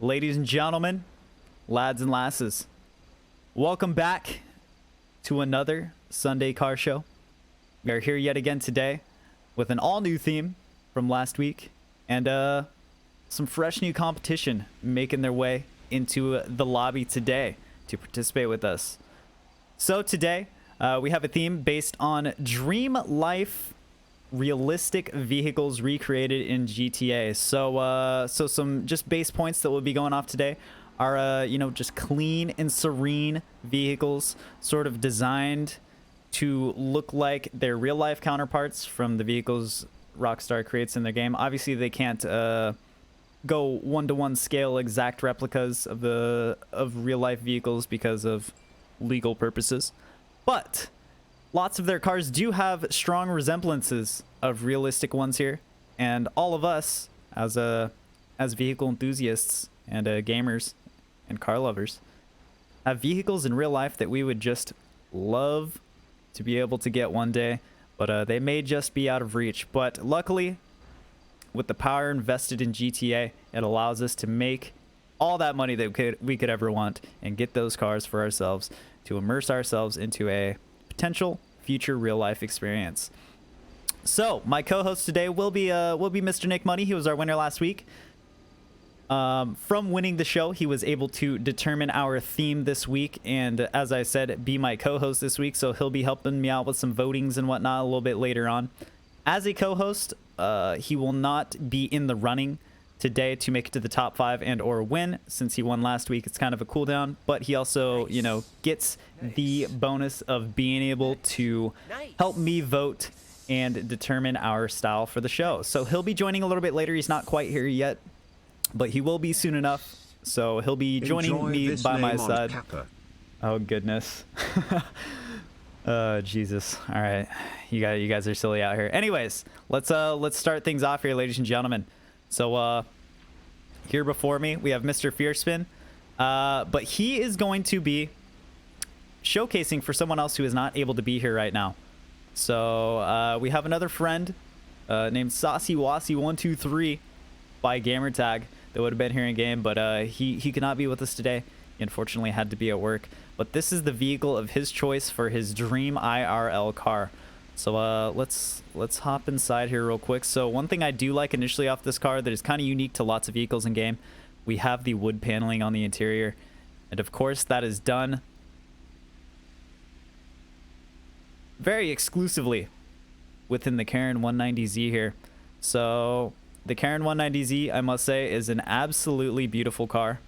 Ladies and gentlemen, lads and lasses, welcome back to another Sunday car show. We are here yet again today with an all-new theme from last week and some fresh new competition making their way into the lobby today to participate with us. So today we have a theme based on dream life realistic vehicles recreated in GTA. So some just base points that will be going off today are just clean and serene vehicles, sort of designed to look like their real life counterparts from the vehicles Rockstar creates in their game. Obviously they can't go one-to-one scale exact replicas of real life vehicles because of legal purposes, but lots of their cars do have strong resemblances of realistic ones here, and all of us as vehicle enthusiasts and gamers and car lovers have vehicles in real life that we would just love to be able to get one day, but they may just be out of reach. But luckily, with the power invested in GTA, it allows us to make all that money that we could ever want and get those cars for ourselves to immerse ourselves into a potential future real life experience. So my co-host today will be Mr. Nick Money. He was our winner last week. From winning the show, he was able to determine our theme this week, and as I said, be my co-host this week, so he'll be helping me out with some votings and whatnot a little bit later on. As a co-host, he will not be in the running today to make it to the top 5 and or win. Since he won last week, it's kind of a cooldown, but he also gets the bonus of being able to help me vote and determine our style for the show. So he'll be joining a little bit later. He's not quite here yet, but he will be soon enough, so he'll be joining me by my side. Oh goodness. Jesus. All right, you guys are silly out here. Anyways, let's start things off here, ladies and gentlemen. So here before me we have Mr. Fearspin, but he is going to be showcasing for someone else who is not able to be here right now. So we have another friend named Saucy Wassy 123 by gamertag that would have been here in game, but he could not be with us today. He unfortunately had to be at work, but this is the vehicle of his choice for his dream IRL car. So let's hop inside here real quick. So one thing I do like initially off this car that is kind of unique to lots of vehicles in game, we have the wood paneling on the interior, and of course that is done very exclusively within the Karen 190Z here. So the Karen 190Z, I must say, is an absolutely beautiful car,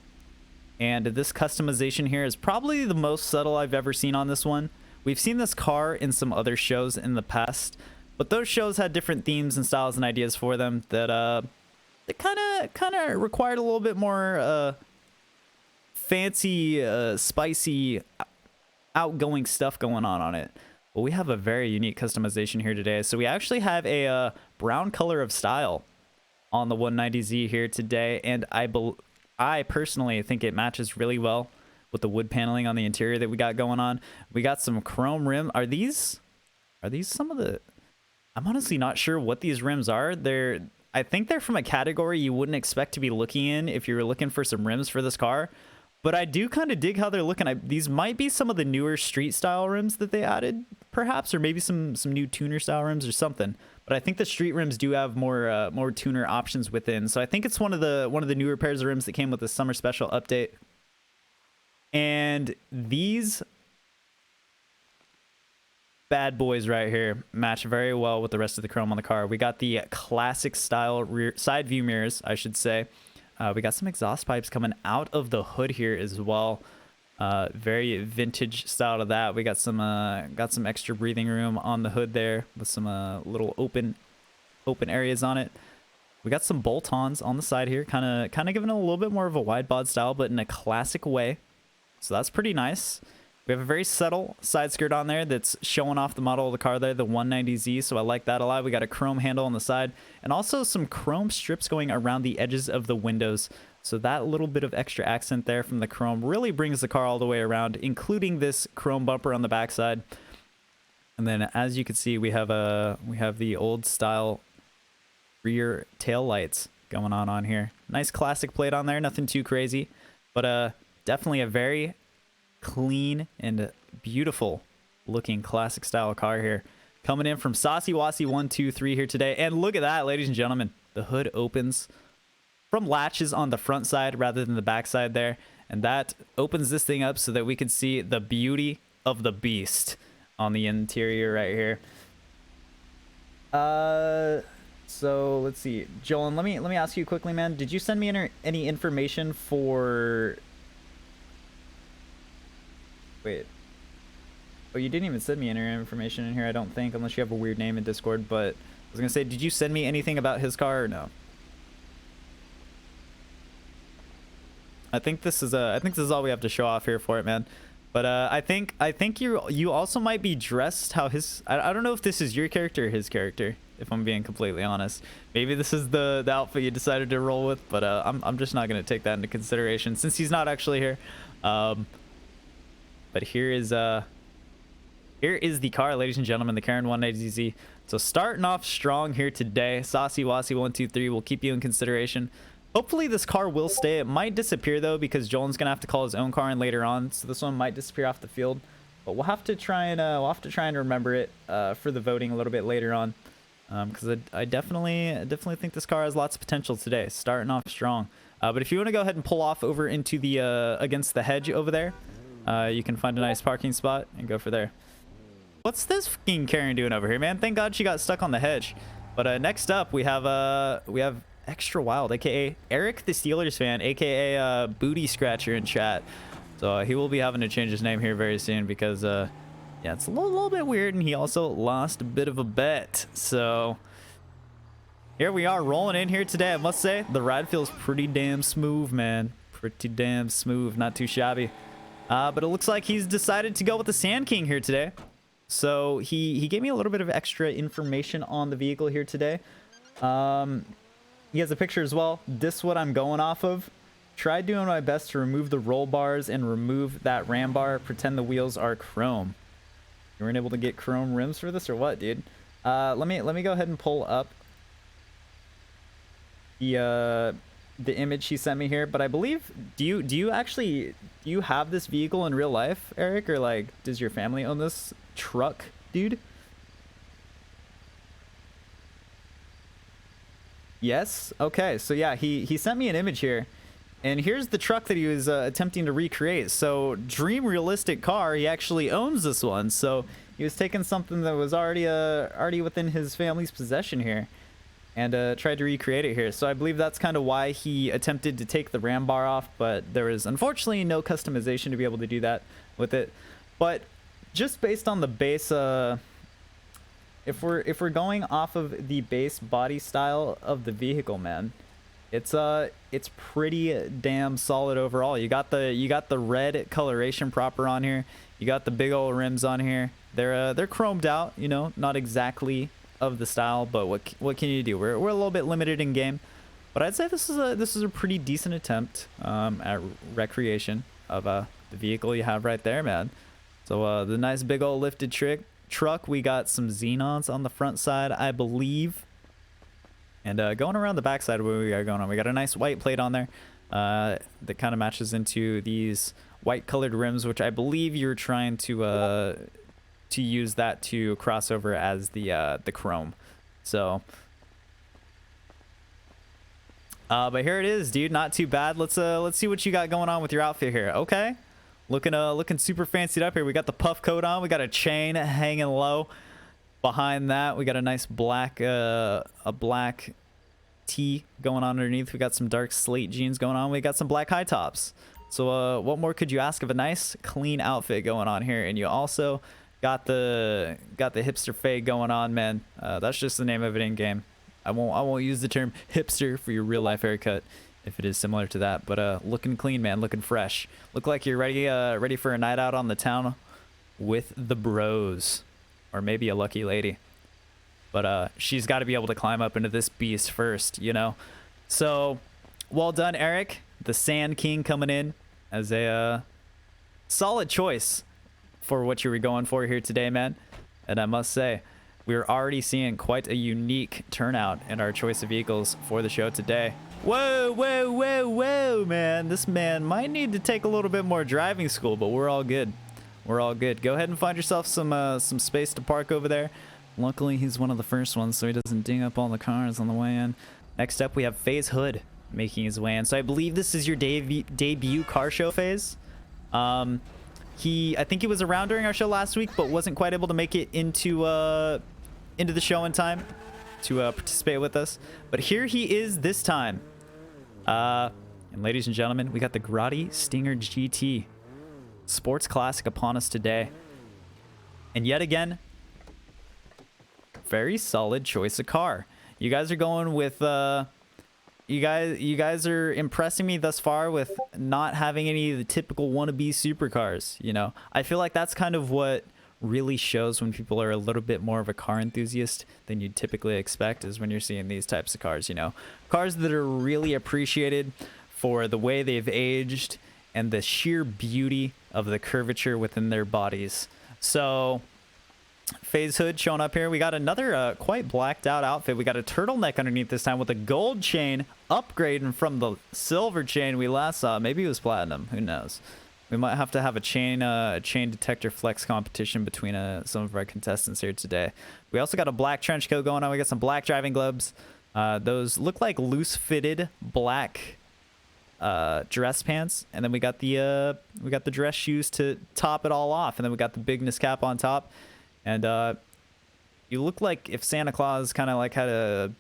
and this customization here is probably the most subtle I've ever seen on this one. We've seen this car in some other shows in the past, but those shows had different themes and styles and ideas for them that kind of required a little bit more fancy, spicy, outgoing stuff going on it. But we have a very unique customization here today. So we actually have a brown color of style on the 190Z here today, and I personally think it matches really well with the wood paneling on the interior that we got going on. We got some chrome rim. Are these some of the... I'm honestly not sure what these rims are. I think they're from a category you wouldn't expect to be looking in if you were looking for some rims for this car. But I do kind of dig how they're looking. These might be some of the newer street style rims that they added, perhaps, or maybe some new tuner style rims or something. But I think the street rims do have more tuner options within. So I think it's one of the newer pairs of rims that came with the summer special update. And these bad boys right here match very well with the rest of the chrome on the car. We got the classic style rear side view mirrors, I should say. We got some exhaust pipes coming out of the hood here as well. Very vintage style to that. We got some extra breathing room on the hood there with some little open areas on it. We got some bolt-ons on the side here, kind of giving it a little bit more of a wide bod style, but in a classic way. So that's pretty nice. We have a very subtle side skirt on there that's showing off the model of the car there, the 190Z, so I like that a lot. We got a chrome handle on the side, and also some chrome strips going around the edges of the windows. So that little bit of extra accent there from the chrome really brings the car all the way around, including this chrome bumper on the backside. And then, as you can see, we have the old style rear tail lights going on here. Nice classic plate on there. Nothing too crazy, but definitely a very clean and beautiful looking classic style car here. Coming in from Saucy Wassy 123 here today. And look at that, ladies and gentlemen. The hood opens from latches on the front side rather than the back side there. And that opens this thing up so that we can see the beauty of the beast on the interior right here. So let's see. Jolan, let me ask you quickly, man. Did you send me any information for... Wait. Oh, you didn't even send me any information in here, I don't think, unless you have a weird name in Discord. But I was gonna say, did you send me anything about his car or no? I think this is all we have to show off here for it, man. But I think you also might be dressed how his... I don't know if this is your character or his character, if I'm being completely honest. Maybe this is the outfit you decided to roll with, but I'm just not gonna take that into consideration since he's not actually here. But here is the car, ladies and gentlemen, the Karen 190Z. So starting off strong here today. Saucy Wassy 123 will keep you in consideration. Hopefully this car will stay. It might disappear though, because Jolan's gonna have to call his own car in later on, so this one might disappear off the field. But we'll have to try and remember it for the voting a little bit later on, because I definitely think this car has lots of potential today. Starting off strong. But if you want to go ahead and pull off over into the against the hedge over there, you can find a nice parking spot and go for there. What's this fucking Karen doing over here, man? Thank God she got stuck on the hedge. But next up we have Extra Wild, aka Eric the Steelers fan, aka Booty Scratcher in chat. So he will be having to change his name here very soon because yeah, it's a little bit weird, and he also lost a bit of a bet. So here we are rolling in here today. I must say the ride feels pretty damn smooth, man. Pretty damn smooth, not too shabby. But it looks like he's decided to go with the Sand King here today. So he gave me a little bit of extra information on the vehicle here today. He has a picture as well. This is what I'm going off of. Tried doing my best to remove the roll bars and remove that ram bar. Pretend the wheels are chrome. You weren't able to get chrome rims for this or what, dude? Let me go ahead and pull up the image he sent me here. But I believe, do you have this vehicle in real life, Eric, or like does your family own this truck, dude? Yes. Okay. So yeah, he sent me an image here, and here's the truck that he was attempting to recreate. So dream realistic car. He actually owns this one. So he was taking something that was already within his family's possession here, and tried to recreate it here. So I believe that's kind of why he attempted to take the ram bar off, but there was unfortunately no customization to be able to do that with it. But just based on the base, if we're going off of the base body style of the vehicle, man, it's pretty damn solid overall. You got the red coloration proper on here. You got the big old rims on here. They're chromed out, you know, not exactly of the style, but what can you do? We're a little bit limited in game, but I'd say this is a pretty decent attempt at recreation of the vehicle you have right there, man. So the nice big old lifted truck. We got some xenons on the front side, I believe, and going around the back side, what we got going on, we got a nice white plate on there that kind of matches into these white colored rims, which I believe you're trying to use that to cross over as the chrome. So but here it is, dude. Not too bad. Let's see what you got going on with your outfit here. Okay, looking super fancied up here. We got the puff coat on. We got a chain hanging low. Behind that, we got a nice black black tee going on underneath. We got some dark slate jeans going on. We got some black high tops. So what more could you ask of a nice clean outfit going on here? And you also got the hipster fade going on, man. That's just the name of it in game. I won't use the term hipster for your real life haircut if it is similar to that, but looking clean, man, looking fresh. Look like you're ready for a night out on the town with the bros, or maybe a lucky lady. But she's got to be able to climb up into this beast first, you know. So well done, Eric, the Sand King, coming in as a solid choice for what you were going for here today, man. And I must say, we're already seeing quite a unique turnout in our choice of vehicles for the show today. Whoa, whoa, whoa, whoa, man. This man might need to take a little bit more driving school, but we're all good. We're all good. Go ahead and find yourself some space to park over there. Luckily, he's one of the first ones, so he doesn't ding up all the cars on the way in. Next up, we have FaZe Hood making his way in. So I believe this is your debut car show, FaZe. I think he was around during our show last week, but wasn't quite able to make it into the show in time to participate with us. But here he is this time. And ladies and gentlemen, we got the Grotti Stinger GT Sports Classic upon us today. And yet again, very solid choice of car. You guys are going with you guys are impressing me thus far with not having any of the typical wannabe supercars, you know. I feel like that's kind of what really shows when people are a little bit more of a car enthusiast than you'd typically expect, is when you're seeing these types of cars, you know. Cars that are really appreciated for the way they've aged and the sheer beauty of the curvature within their bodies. So FaZe Hood showing up here. We got another quite blacked out outfit. We got a turtleneck underneath this time with a gold chain, upgrading from the silver chain we last saw. Maybe it was platinum. Who knows? We might have to have a chain detector flex competition between some of our contestants here today. We also got a black trench coat going on. We got some black driving gloves. Those look like loose fitted black dress pants, and then we got the dress shoes to top it all off, and then we got the bigness cap on top. And you look like if Santa Claus kind of like had a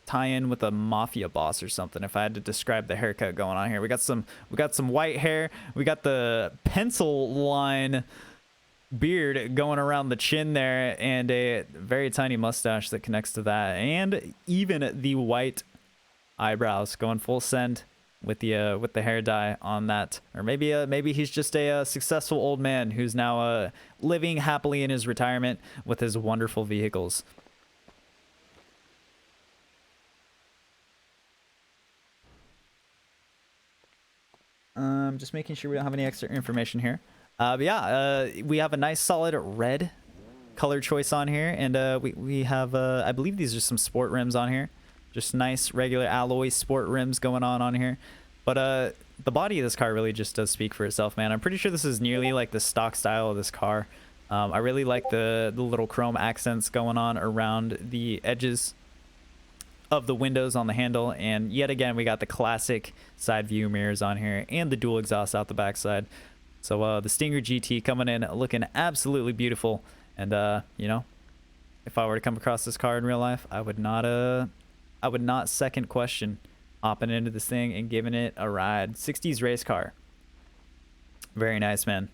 tie-in with a mafia boss or something, if I had to describe the haircut going on here. We got some white hair. We got the pencil line beard going around the chin there, and a very tiny mustache that connects to that, and even the white eyebrows going full send with the hair dye on that. Or maybe he's just a successful old man who's now living happily in his retirement with his wonderful vehicles. Just making sure we don't have any extra information here. But yeah, we have a nice solid red color choice on here, and we have I believe these are some sport rims on here. Just nice regular alloy sport rims going on here. But the body of this car really just does speak for itself, man. I'm pretty sure this is nearly like the stock style of this car. I really like the little chrome accents going on around the edges of the windows on the handle. And yet again, we got the classic side view mirrors on here and the dual exhaust out the backside. So the Stinger GT coming in looking absolutely beautiful. And you know, if I were to come across this car in real life, I would not second question hopping into this thing and giving it a ride. 60s race car. Very nice, man.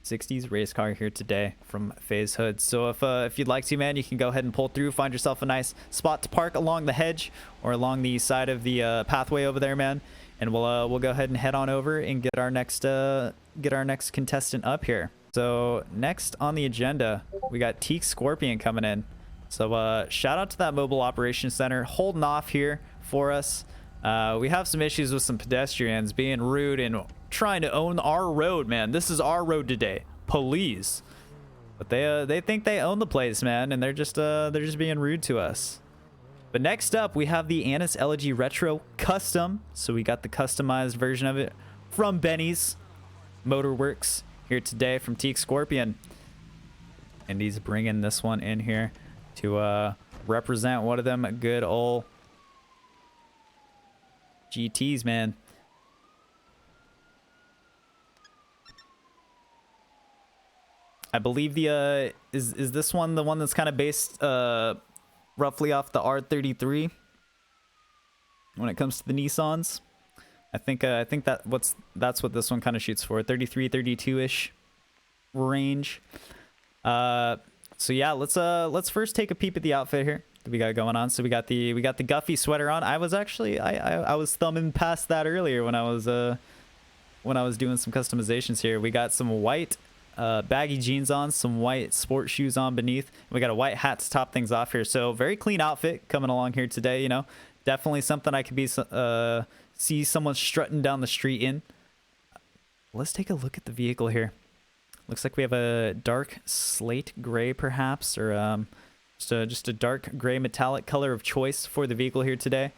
60s race car here today from FaZe Hood. So if you'd like to, man, you can go ahead and pull through, find yourself a nice spot to park along the hedge or along the side of the pathway over there, man. And we'll go ahead and head on over and get our next contestant up here. So next on the agenda, we got Teak Scorpion coming in. So shout out to that mobile operations center holding off here for us. We have some issues with some pedestrians being rude and trying to own our road, man. This is our road today. Police. But they think they own the place, man, and they're just being rude to us. But next up, we have the Annis Elegy Retro Custom. So we got the customized version of it from Benny's Motorworks here today from Teak Scorpion. And he's bringing this one in here to represent one of them good old GTs, man. I believe the is this one the one that's kind of based roughly off the R33 when it comes to the Nissans. I think that's what this one kind of shoots for, 33 32ish range. So yeah, let's first take a peep at the outfit here that we got going on. So we got the Guffy sweater on. I was actually I was thumbing past that earlier when I was doing some customizations here. We got some white baggy jeans on, some white sport shoes on beneath. We got a white hat to top things off here. So very clean outfit coming along here today. You know, definitely something I could see someone strutting down the street in. Let's take a look at the vehicle here. Looks like we have a dark slate gray, perhaps, or just a dark gray metallic color of choice for the vehicle here today.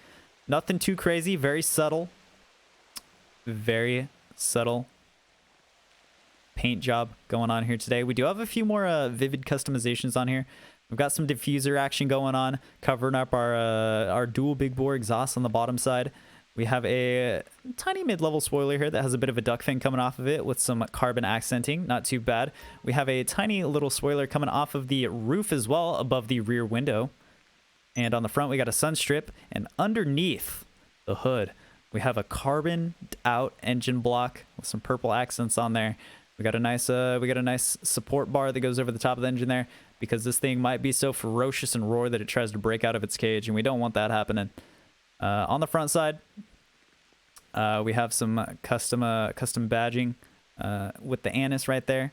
Nothing too crazy. Very subtle. Very subtle paint job going on here today. We do have a few more vivid customizations on here. We've got some diffuser action going on, covering up our dual big bore exhaust on the bottom side. We have a tiny mid-level spoiler here that has a bit of a duck fin coming off of it with some carbon accenting. Not too bad. We have a tiny little spoiler coming off of the roof as well above the rear window. And on the front, we got a sun strip. And underneath the hood, we have a carboned out engine block with some purple accents on there. We got a nice support bar that goes over the top of the engine there, because this thing might be so ferocious and roar that it tries to break out of its cage, and we don't want that happening. On the front side, we have some custom badging with the anise right there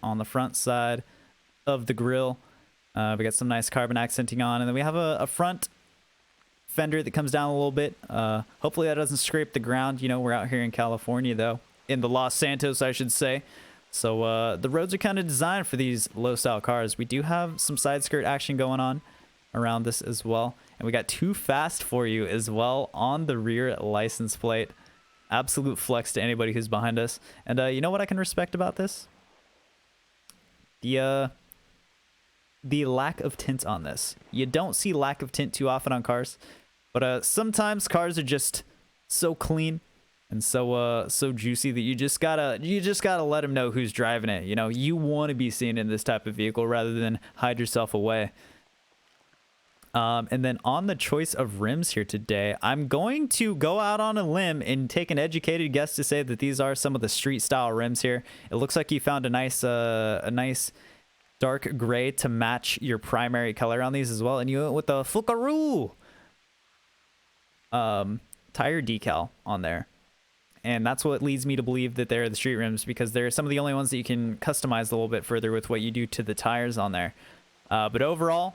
on the front side of the grill. We got some nice carbon accenting on, and then we have a front fender that comes down a little bit. Hopefully that doesn't scrape the ground. You know, we're out here in California, though, in the Los Santos, I should say. So the roads are kind of designed for these low style cars. We do have some side skirt action going on around this as well. And we got Too Fast for You as well on the rear license plate. Absolute flex to anybody who's behind us. And you know what I can respect about this? The lack of tint on this. You don't see lack of tint too often on cars, but sometimes cars are just so clean and so juicy that you just gotta let them know who's driving it. You know, you want to be seen in this type of vehicle rather than hide yourself away. And then on the choice of rims here today, I'm going to go out on a limb and take an educated guess to say that these are some of the street style rims here. It looks like you found a nice dark gray to match your primary color on these as well, and you went with the Fukaru tire decal on there. And that's what leads me to believe that they're the street rims, because they're some of the only ones that you can customize a little bit further with what you do to the tires on there. But overall,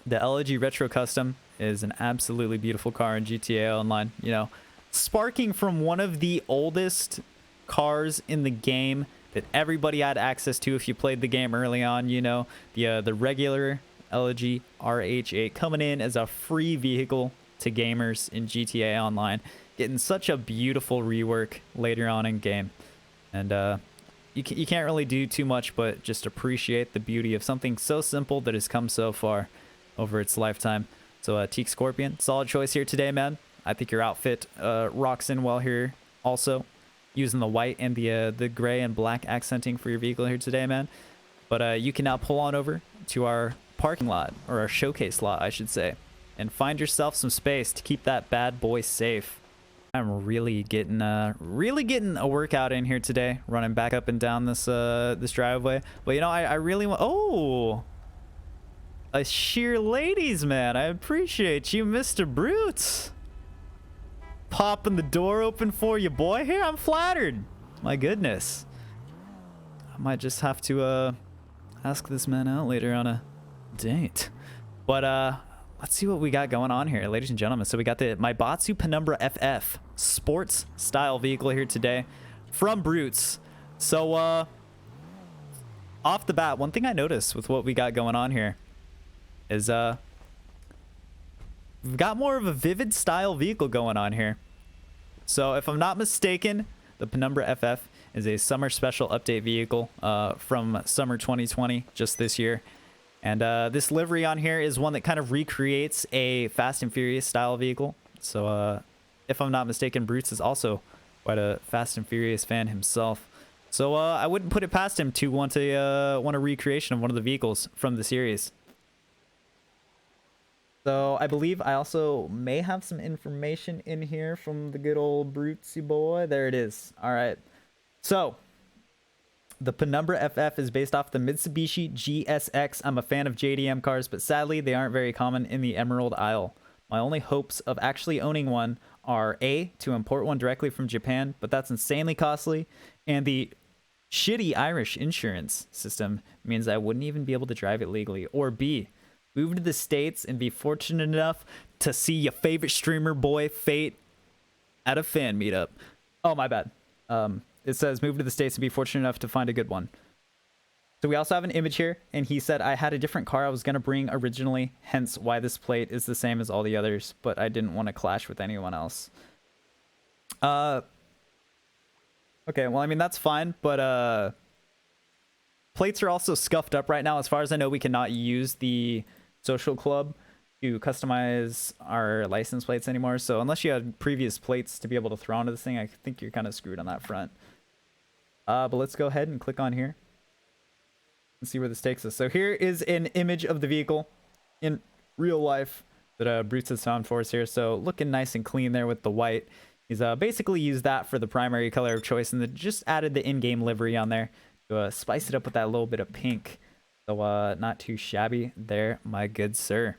the Elegy Retro Custom is an absolutely beautiful car in GTA Online. You know, sparking from one of the oldest cars in the game that everybody had access to if you played the game early on. You know, the regular Elegy Rh8 coming in as a free vehicle to gamers in GTA Online, getting such a beautiful rework later on in game. And you can't really do too much but just appreciate the beauty of something so simple that has come so far over its lifetime. So Teak Scorpion, solid choice here today, man. I think your outfit rocks in well here also, using the white and the gray and black accenting for your vehicle here today, man. But you can now pull on over to our parking lot, or our showcase lot, I should say, and find yourself some space to keep that bad boy safe. I'm really getting a workout in here today, running back up and down this driveway. But you know, I really want, oh, a sheer ladies man. I appreciate you, Mr. Brutes. Popping the door open for you, boy. Here, I'm flattered. My goodness. I might just have to ask this man out later on a date. But let's see what we got going on here, ladies and gentlemen. So we got the Mitsubishi Penumbra Ff sports style vehicle here today from Brutes. So off the bat, one thing I noticed with what we got going on here is we've got more of a vivid style vehicle going on here. So if I'm not mistaken, the Penumbra Ff is a summer special update vehicle from summer 2020, just this year. And this livery on here is one that kind of recreates a Fast and Furious style vehicle. So if I'm not mistaken, Brutes is also quite a Fast and Furious fan himself. So I wouldn't put it past him to want a recreation of one of the vehicles from the series. So I believe I also may have some information in here from the good old Brutesy boy. There it is. All right. So the Penumbra Ff is based off the Mitsubishi Gsx. I'm a fan of JDM cars, but sadly they aren't very common in the Emerald Isle. My only hopes of actually owning one are A, to import one directly from Japan, but that's insanely costly, and the shitty Irish insurance system means I wouldn't even be able to drive it legally, or B, move to the States and be fortunate enough to see your favorite streamer boy Fate at a fan meetup. Oh, my bad. It says move to the States and be fortunate enough to find a good one. So we also have an image here, and he said, I had a different car I was going to bring originally, hence why this plate is the same as all the others, but I didn't want to clash with anyone else. Okay, well, I mean, that's fine, but plates are also scuffed up right now. As far as I know, we cannot use the social club to customize our license plates anymore, so unless you had previous plates to be able to throw onto this thing, I think you're kind of screwed on that front. But let's go ahead and click on here and see where this takes us. So here is an image of the vehicle in real life that Brutes has found for us here. So looking nice and clean there with the white. He's basically used that for the primary color of choice, and then just added the in-game livery on there to spice it up with that little bit of pink. So not too shabby there, my good sir.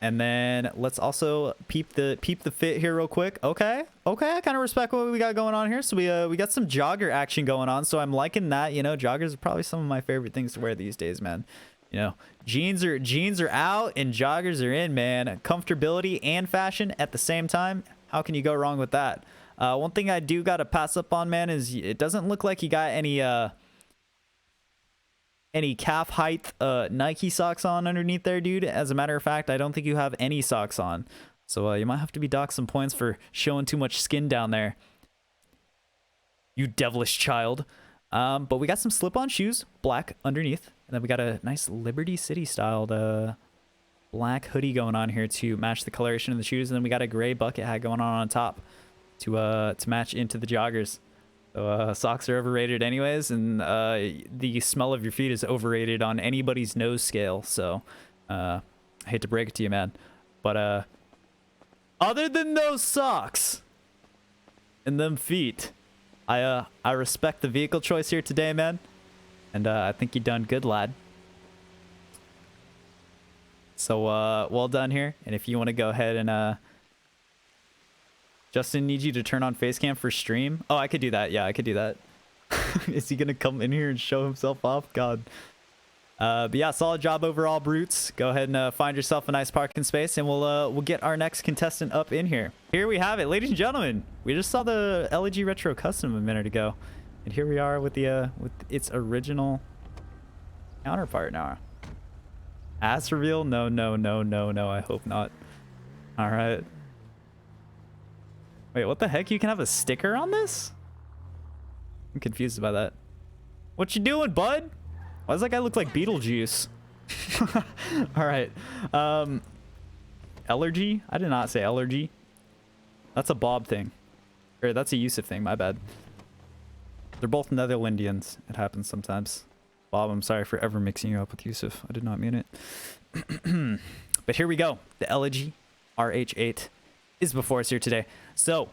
And then let's also peep the fit here real quick. Okay, I kind of respect what we got going on here. So we got some jogger action going on. So I'm liking that. You know, joggers are probably some of my favorite things to wear these days, man. You know, jeans are out and joggers are in, man. Comfortability and fashion at the same time. How can you go wrong with that? One thing I do got to pass up on, man, is it doesn't look like you got any calf height Nike socks on underneath there, dude. As a matter of fact, I don't think you have any socks on. So you might have to be docked some points for showing too much skin down there, you devilish child. But we got some slip-on shoes, black underneath. And then we got a nice Liberty City styled black hoodie going on here to match the coloration of the shoes. And then we got a gray bucket hat going on top to match into the joggers. So socks are overrated anyways, and the smell of your feet is overrated on anybody's nose scale. So I hate to break it to you, man, but other than those socks and them feet, I respect the vehicle choice here today, man, and I think you done good, lad. So well done here. And if you want to go ahead and Justin needs you to turn on face cam for stream. Oh, I could do that. Yeah, I could do that. Is he gonna come in here and show himself off? God. But yeah, solid job overall, Brutes. Go ahead and find yourself a nice parking space, and we'll get our next contestant up in here. Here we have it, ladies and gentlemen. We just saw the Elegy Retro Custom a minute ago, and here we are with the with its original counterpart now. Ass reveal? No. I hope not. All right. Wait, what the heck? You can have a sticker on this? I'm confused by that. What you doing, bud? Why does that guy look like Beetlejuice? All right. Allergy? I did not say allergy. That's a Bob thing. Or that's a Yusuf thing, my bad. They're both Netherlandians. It happens sometimes. Bob, I'm sorry for ever mixing you up with Yusuf. I did not mean it. But here we go. The Elegy Rh8 is before us here today. So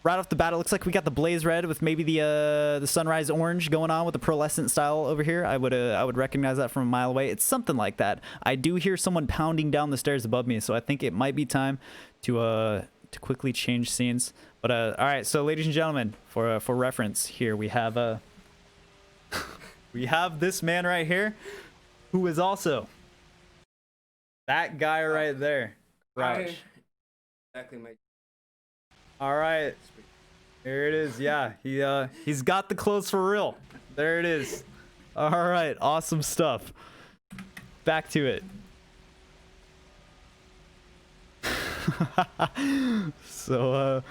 right off the bat, it looks like we got the blaze red with maybe the sunrise orange going on with the pearlescent style over here. I would recognize that from a mile away. It's something like that. I do hear someone pounding down the stairs above me, so I think it might be time to quickly change scenes. But all right, so ladies and gentlemen, for reference here, we have we have this man right here, who is also that guy right there. Crouch. Exactly my. All right, here it is. Yeah, he's got the clothes for real. There it is. All right, awesome stuff. Back to it. So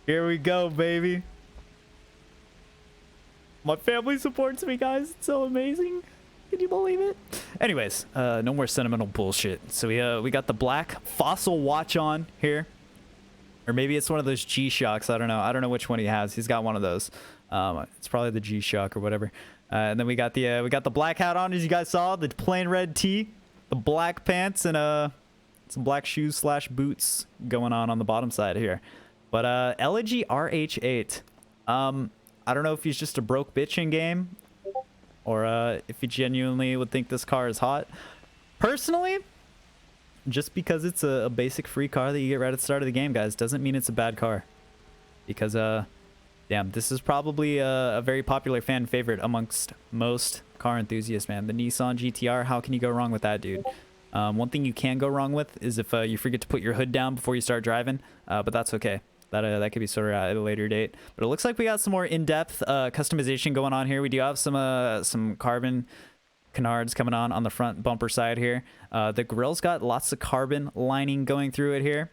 here we go, baby. My family supports me, guys. It's so amazing. Can you believe it? Anyways, no more sentimental bullshit. So we got the black fossil watch on here. Or maybe it's one of those G-Shocks. I don't know. I don't know which one he has. He's got one of those. It's probably the G-Shock or whatever. And then we got the black hat on, as you guys saw. The plain red tee, the black pants, and some black shoes / boots going on the bottom side here. But Elegy Rh8. I don't know if he's just a broke bitch in game, or if he genuinely would think this car is hot. Personally, just because it's a basic free car that you get right at the start of the game, guys, doesn't mean it's a bad car. Because, damn, this is probably a very popular fan favorite amongst most car enthusiasts, man. The Nissan Gtr, how can you go wrong with that, dude? One thing you can go wrong with is if you forget to put your hood down before you start driving, but that's okay. That could be sorted out at a later date. But it looks like we got some more in-depth customization going on here. We do have some carbon canards coming on the front bumper side here. The grill's got lots of carbon lining going through it here.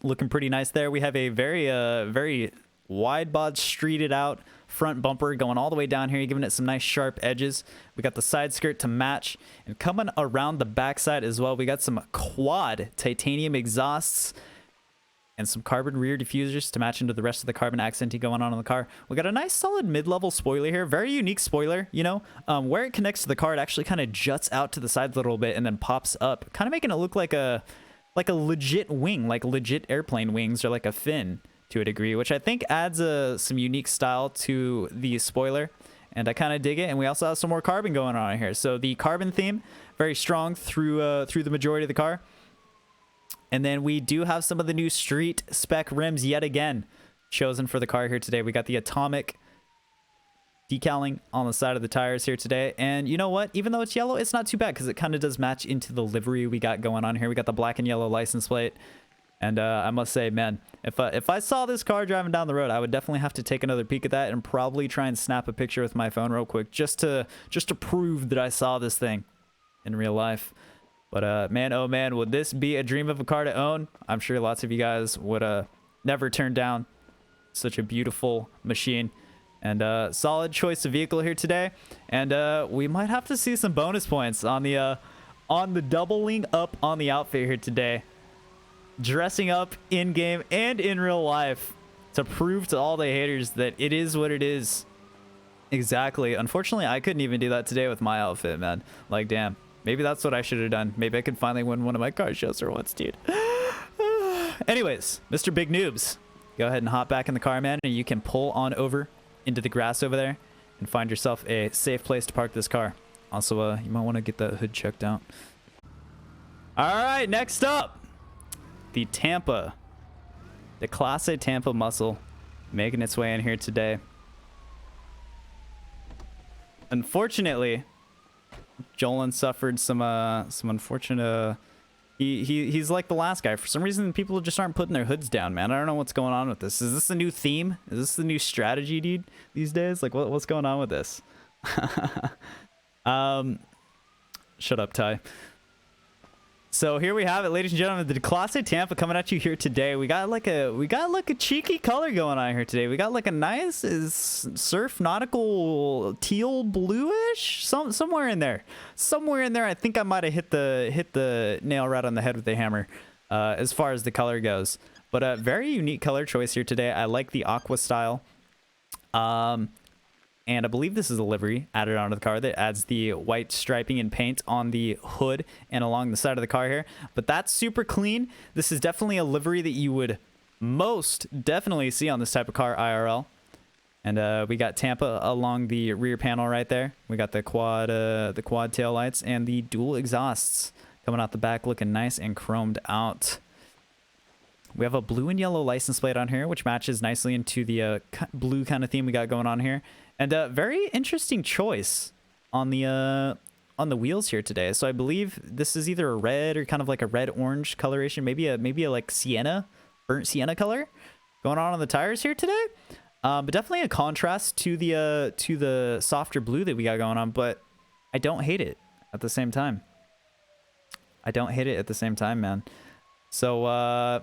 Looking pretty nice there. We have a very wide bod streeted out front bumper going all the way down here, giving it some nice sharp edges. We got the side skirt to match, and coming around the backside as well, we got some quad titanium exhausts and some carbon rear diffusers to match into the rest of the carbon accenting going on in the car. We got a nice solid mid-level spoiler here. Very unique spoiler, you know. Where it connects to the car, it actually kind of juts out to the side a little bit and then pops up, kind of making it look like a legit wing, like legit airplane wings, or like a fin to a degree, which I think adds some unique style to the spoiler, and I kind of dig it. And we also have some more carbon going on here, so the carbon theme very strong through the majority of the car. And then we do have some of the new street spec rims yet again chosen for the car here today. We got the atomic decaling on the side of the tires here today, and you know what, even though it's yellow, it's not too bad because it kind of does match into the livery we got going on here. We got the black and yellow license plate, and I must say, man, if I saw this car driving down the road, I would definitely have to take another peek at that and probably try and snap a picture with my phone real quick just to prove that I saw this thing in real life. But man, oh man, would this be a dream of a car to own? I'm sure lots of you guys would never turn down such a beautiful machine. And solid choice of vehicle here today. And we might have to see some bonus points on the doubling up on the outfit here today. Dressing up in game and in real life to prove to all the haters that it is what it is. Exactly. Unfortunately, I couldn't even do that today with my outfit, man. Like, damn. Maybe that's what I should have done. Maybe I could finally win one of my car shows for once, dude. Anyways, Mr. Big Noobs, go ahead and hop back in the car, man, and you can pull on over into the grass over there and find yourself a safe place to park this car. Also, you might want to get that hood checked out. All right, next up, the Tampa. The Declasse Tampa muscle making its way in here today. Unfortunately, Jolin suffered some unfortunate he's like the last guy. For some reason, people just aren't putting their hoods down, man. I don't know what's going on with this. Is this a new theme? Is this the new strategy, dude, these days? Like, what's going on with this? Shut up, Ty. So here we have it, ladies and gentlemen, the Declasse Tampa coming at you here today. We got like a cheeky color going on here today. We got like a nice surf nautical teal bluish, somewhere in there. I think I might have hit the nail right on the head with the hammer as far as the color goes. But a very unique color choice here today. I like the aqua style. And I believe this is a livery added onto the car that adds the white striping and paint on the hood and along the side of the car here. But that's super clean. This is definitely a livery that you would most definitely see on this type of car IRL. And we got Tampa along the rear panel right there. We got the quad tail lights and the dual exhausts coming out the back, looking nice and chromed out. We have a blue and yellow license plate on here, which matches nicely into the blue kind of theme we got going on here. And a very interesting choice on the wheels here today. So I believe this is either a red or kind of like a red-orange coloration, maybe a like sienna, burnt sienna color going on the tires here today. But definitely a contrast to the softer blue that we got going on. But I don't hate it at the same time. Man. So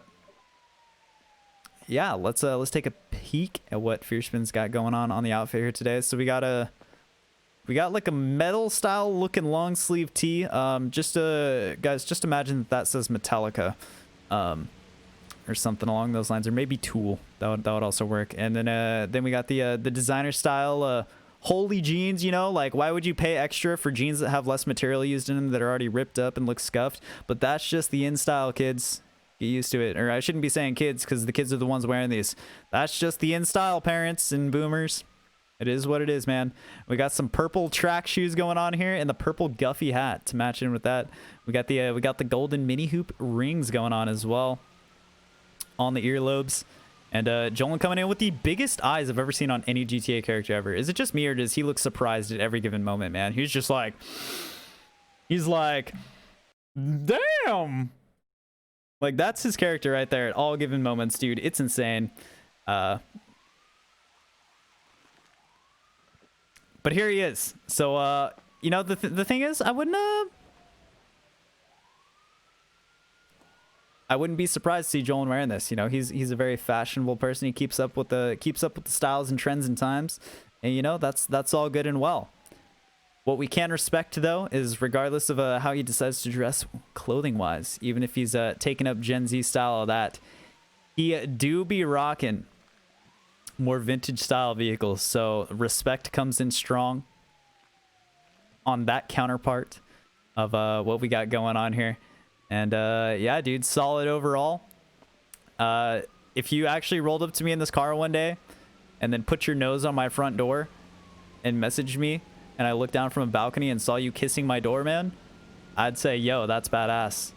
yeah, let's take a peek at what Fiercepin's got going on the outfit here today. So we got like a metal style looking long sleeve tee. Guys, just imagine that says Metallica, or something along those lines, or maybe Tool. That would also work. And then we got the designer style holy jeans. You know, like, why would you pay extra for jeans that have less material used in them that are already ripped up and look scuffed? But that's just the in style, kids. Get used to it. Or I shouldn't be saying kids, because the kids are the ones wearing these. That's just the in-style, parents and boomers. It is what it is, man. We got some purple track shoes going on here and the purple Guffy hat to match in with that. We got the golden mini hoop rings going on as well on the earlobes. And Jolin coming in with the biggest eyes I've ever seen on any GTA character ever. Is it just me, or does he look surprised at every given moment, man? He's like, damn. Like, that's his character right there at all given moments, dude. It's insane. But here he is. So, you know, the thing is, I wouldn't be surprised to see Joel wearing this. You know, he's a very fashionable person. He keeps up with the styles and trends and times, and you know, that's all good and well. What we can respect, though, is regardless of how he decides to dress clothing-wise, even if he's taking up Gen Z style of that, he do be rocking more vintage-style vehicles. So respect comes in strong on that counterpart of what we got going on here. And yeah, dude, solid overall. If you actually rolled up to me in this car one day and then put your nose on my front door and messaged me, and I looked down from a balcony and saw you kissing my door, man, I'd say, yo, that's badass.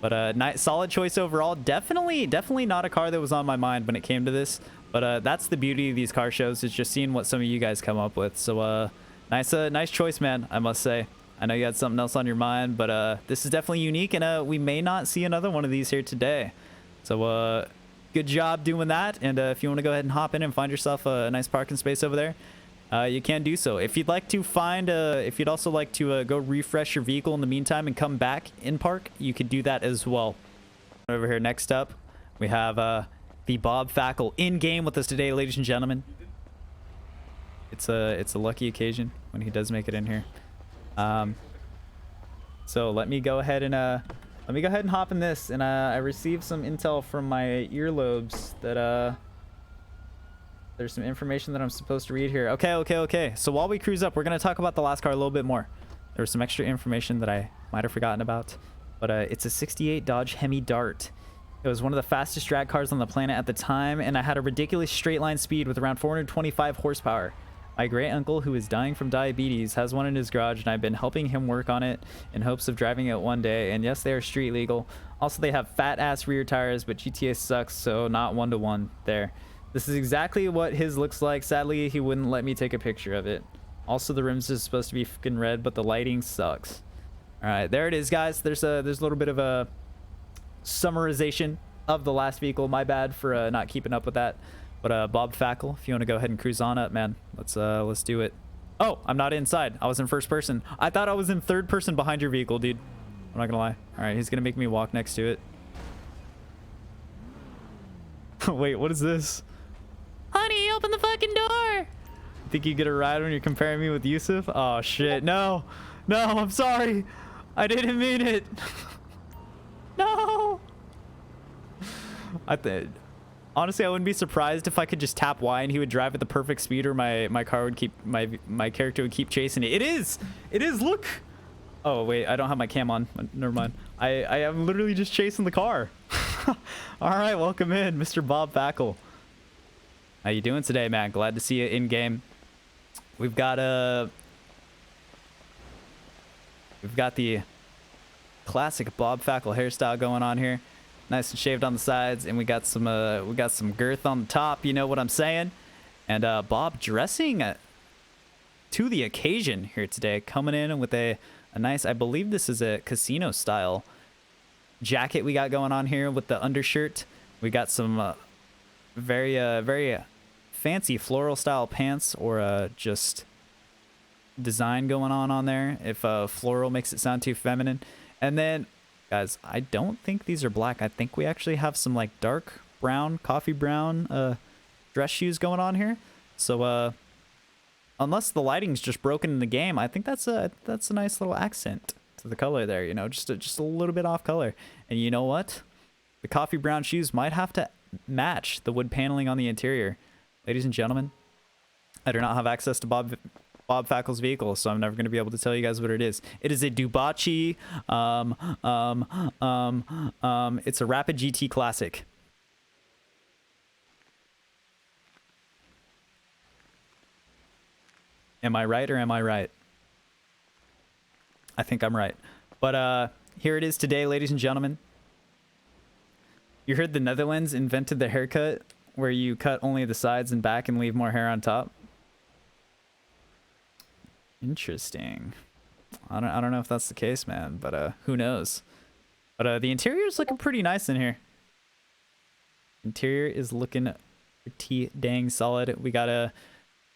But nice, solid choice overall. Definitely not a car that was on my mind when it came to this. But that's the beauty of these car shows, is just seeing what some of you guys come up with. So nice choice, man, I must say. I know you had something else on your mind, but this is definitely unique, and we may not see another one of these here today. So good job doing that. And if you want to go ahead and hop in and find yourself a nice parking space over there, you can do so. If you'd like to find, if you'd also like to go refresh your vehicle in the meantime and come back in park, you could do that as well. Over here, next up, we have the Bob Fackel in game with us today, ladies and gentlemen. It's a lucky occasion when he does make it in here. So let me go ahead and hop in this, and I received some intel from my earlobes that there's some information that I'm supposed to read here. Okay. So while we cruise up, we're going to talk about the last car a little bit more. There was some extra information that I might have forgotten about. But it's a 68 Dodge Hemi Dart. It was one of the fastest drag cars on the planet at the time, and I had a ridiculous straight line speed with around 425 horsepower. My great uncle, who is dying from diabetes, has one in his garage, and I've been helping him work on it in hopes of driving it one day. And yes, they are street legal. Also, they have fat ass rear tires, but GTA sucks, so not 1-to-1 there. This is exactly what his looks like. Sadly, he wouldn't let me take a picture of it. Also, the rims is supposed to be fucking red, but the lighting sucks. All right, there it is, guys. There's a little bit of a summarization of the last vehicle. My bad for not keeping up with that. But Bob Fackel, if you want to go ahead and cruise on up, man, let's do it. Oh, I'm not inside. I was in first person. I thought I was in third person behind your vehicle, dude. I'm not gonna lie. All right, he's gonna make me walk next to it. Wait, what is this? Honey, open the fucking door. Think you get a ride when you're comparing me with Yusuf? Oh shit, no, I'm sorry. I didn't mean it. No. Honestly, I wouldn't be surprised if I could just tap Y and he would drive at the perfect speed, or my car would keep my character would keep chasing it. It is. Look. Oh wait, I don't have my cam on. Never mind. I am literally just chasing the car. All right, welcome in, Mr. Bob Fackel. How you doing today, man? Glad to see you in game. We've got the classic Bob Fackel hairstyle going on here. Nice and shaved on the sides, and we got some girth on the top. You know what I'm saying? And Bob dressing to the occasion here today, coming in with a nice, I believe this is a casino style jacket we got going on here with the undershirt. We got some very fancy floral style pants, or just design going on there, if floral makes it sound too feminine. And then, guys, I don't think these are black. I think we actually have some like dark brown, coffee brown dress shoes going on here. So unless the lighting's just broken in the game, I think that's a nice little accent to the color there, you know, just a little bit off color. And you know what? The coffee brown shoes might have to match the wood paneling on the interior. Ladies and gentlemen, I do not have access to Bob Fackel's vehicle, so I'm never going to be able to tell you guys what it is. It is a Dubachi, it's a Rapid GT Classic. Am I right, or am I right? I think I'm right. But here it is today, ladies and gentlemen. You heard the Netherlands invented the haircut where you cut only the sides and back and leave more hair on top. Interesting. I don't know if that's the case, man, but who knows? But the interior is looking pretty nice in here. Interior is looking pretty dang solid. We got a...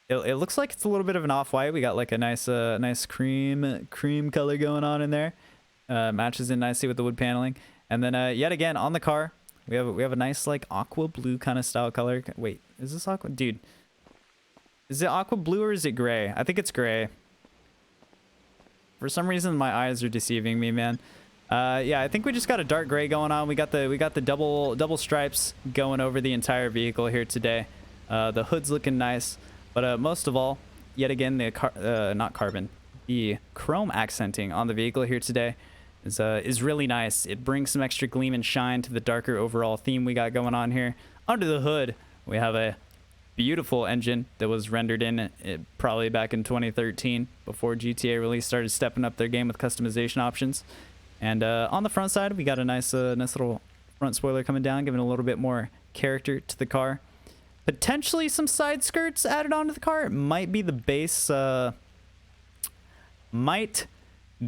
It looks like it's a little bit of an off-white. We got like a nice cream color going on in there. Matches in nicely with the wood paneling. And then yet again on the car, we have a nice like aqua blue kind of style color. Wait, is this aqua? Dude, is it aqua blue or is it gray? I think it's gray. For some reason, my eyes are deceiving me, man. Yeah, I think we just got a dark gray going on. We got the double stripes going over the entire vehicle here today. The hood's looking nice. But most of all, yet again, the chrome accenting on the vehicle here today is really nice. It brings some extra gleam and shine to the darker overall theme we got going on here. Under the hood, we have a beautiful engine that was rendered in probably back in 2013 before GTA really started stepping up their game with customization options. And on the front side, we got a nice little front spoiler coming down, giving a little bit more character to the car. Potentially some side skirts added onto the car. It might be the base, might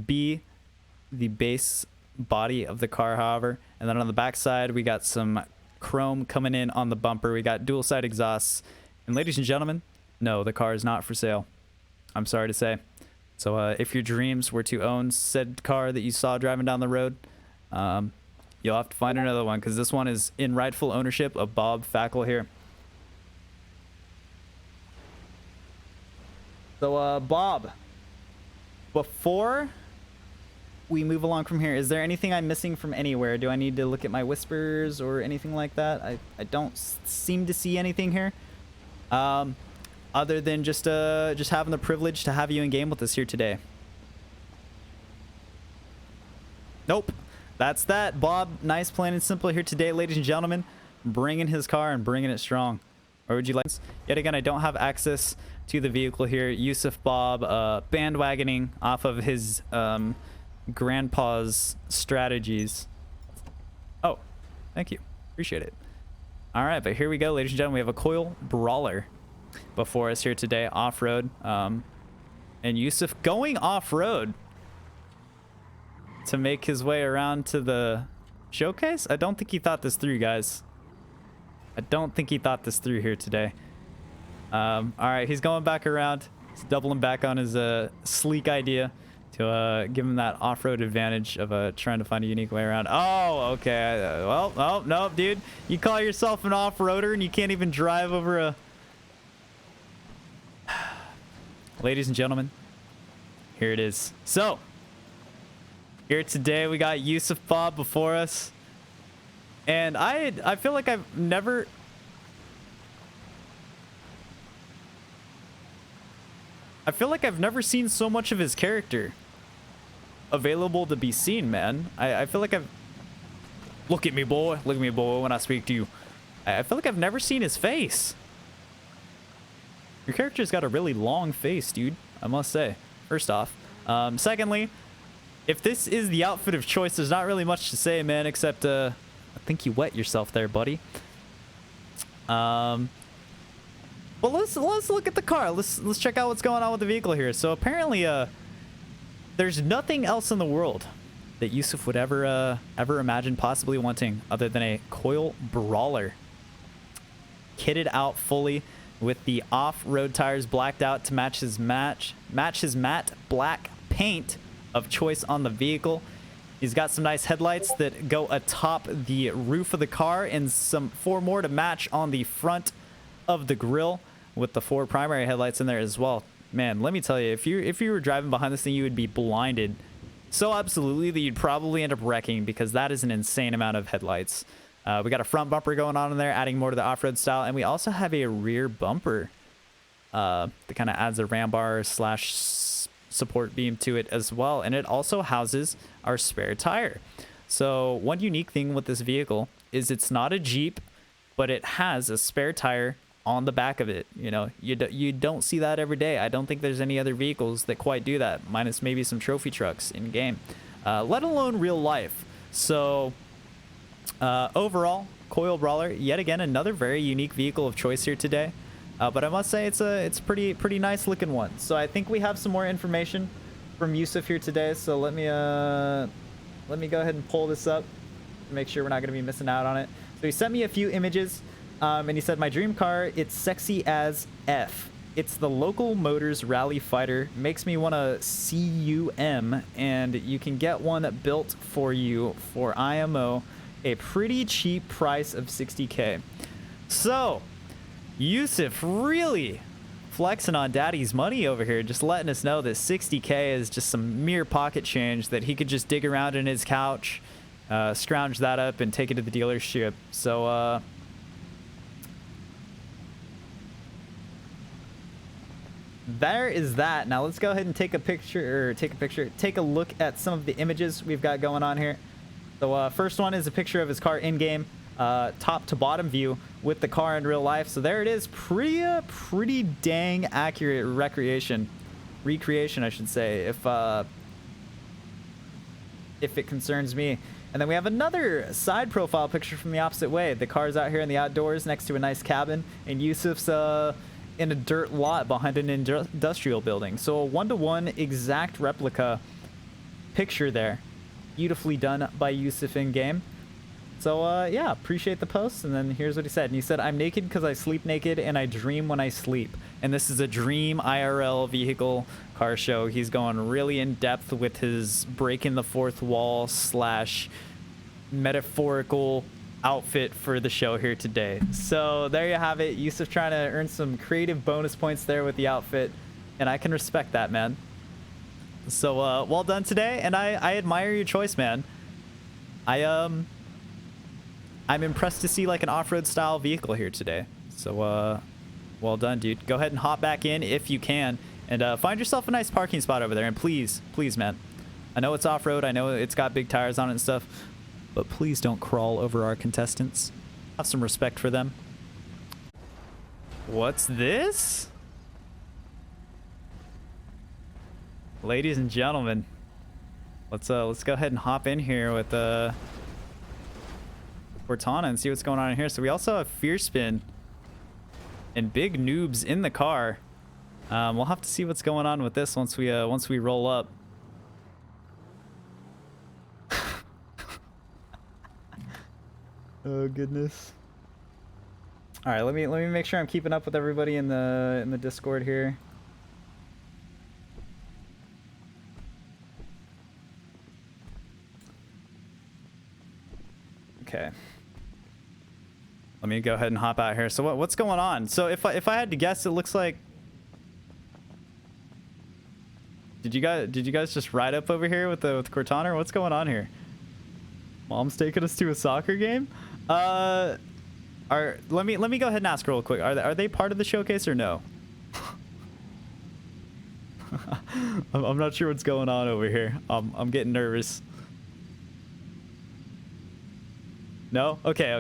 be the base body of the car, however. And then on the back side, we got some chrome coming in on the bumper. We got dual side exhausts. And ladies and gentlemen, no, the car is not for sale. I'm sorry to say. So if your dreams were to own said car that you saw driving down the road, you'll have to find another one, because this one is in rightful ownership of Bob Fackel here. So, Bob, before we move along from here, is there anything I'm missing from anywhere? Do I need to look at my whispers or anything like that? I don't seem to see anything here. Other than just having the privilege to have you in game with us here today. Nope. That's that. Bob, nice, plain and simple here today, ladies and gentlemen. Bringing his car and bringing it strong. Or would you like... Yet again, I don't have access to the vehicle here. Yusuf Bob bandwagoning off of his grandpa's strategies. Oh, thank you. Appreciate it. All right, but here we go, ladies and gentlemen. We have a Coil Brawler before us here today, off-road. And Yusuf going off-road to make his way around to the showcase. I don't think he thought this through, guys. I don't think he thought this through here today. All right, he's going back around. He's doubling back on his sleek idea to give him that off-road advantage of trying to find a unique way around. Oh, okay. Well, oh, no, dude. You call yourself an off-roader and you can't even drive over a... Ladies and gentlemen, here it is. So, here today we got Yusuf Bob before us. And I feel like I've never... I feel like I've never seen so much of his character available to be seen, man. I feel like I've... Look at me, boy. Look at me, boy, when I speak to you. I feel like I've never seen his face. Your character's got a really long face, dude. I must say. First off. Secondly, if this is the outfit of choice, there's not really much to say, man, except... I think you wet yourself there, buddy. Well, let's look at the car. Let's check out what's going on with the vehicle here. So apparently, there's nothing else in the world that Yusuf would ever imagine possibly wanting other than a Coil Brawler, kitted out fully with the off-road tires blacked out to match his matte black paint of choice on the vehicle. He's got some nice headlights that go atop the roof of the car and four more to match on the front of the grille, with the 4 primary headlights in there as well. Man, let me tell you, if you were driving behind this thing, you would be blinded so absolutely that you'd probably end up wrecking, because that is an insane amount of headlights. We got a front bumper going on in there, adding more to the off-road style, and we also have a rear bumper that kind of adds a ram bar slash support beam to it as well, and it also houses our spare tire. So one unique thing with this vehicle is it's not a Jeep, but it has a spare tire on the back of it. You know, you don't see that every day. I don't think there's any other vehicles that quite do that, minus maybe some trophy trucks in game, let alone real life. So overall, Coil Brawler, yet again another very unique vehicle of choice here today. But I must say it's a pretty nice looking one. So I think we have some more information from Yusuf here today. So let me let me go ahead and pull this up to make sure we're not going to be missing out on it. So he sent me a few images, and he said, my dream car, it's sexy as F. It's the local motors rally fighter. Makes me want to CUM, and you can get one built for you for IMO, a pretty cheap price of 60K. So, Yusuf really flexing on daddy's money over here, just letting us know that 60K is just some mere pocket change that he could just dig around in his couch, scrounge that up, and take it to the dealership. So, there is that. Now let's go ahead and take a look at some of the images we've got going on here. So first one is a picture of his car in game, top to bottom view with the car in real life. So there it is, pretty dang accurate recreation, I should say, if it concerns me. And then we have another side profile picture from the opposite way. The car's out here in the outdoors next to a nice cabin, and Yusuf's in a dirt lot behind an industrial building. So a 1-to-1 exact replica picture there, beautifully done by Yusuf in game. So yeah, appreciate the post. And then here's what he said. And he said, I'm naked because I sleep naked and I dream when I sleep. And this is a dream IRL vehicle car show. He's going really in depth with his breaking the fourth wall / metaphorical outfit for the show here today. So there you have it. Yusuf trying to earn some creative bonus points there with the outfit, and I can respect that, man. So well done today, and I admire your choice, man. I'm impressed to see like an off-road style vehicle here today. So well done, dude. Go ahead and hop back in if you can, and find yourself a nice parking spot over there. And please, man, I know it's off-road, I know it's got big tires on it and stuff, but please don't crawl over our contestants. Have some respect for them. What's this? Ladies and gentlemen, let's go ahead and hop in here with Cortana and see what's going on in here. So we also have Fear Spin and Big Noobs in the car. We'll have to see what's going on with this once we roll up. Oh goodness. All right, let me make sure I'm keeping up with everybody in the Discord here. Okay. Let me go ahead and hop out here. So what's going on? So if I had to guess, it looks like Did you guys just ride up over here with Cortana? What's going on here? Mom's taking us to a soccer game? Let me go ahead and ask real quick. Are they part of the showcase or no? I'm not sure what's going on over here. I'm getting nervous. No? Okay.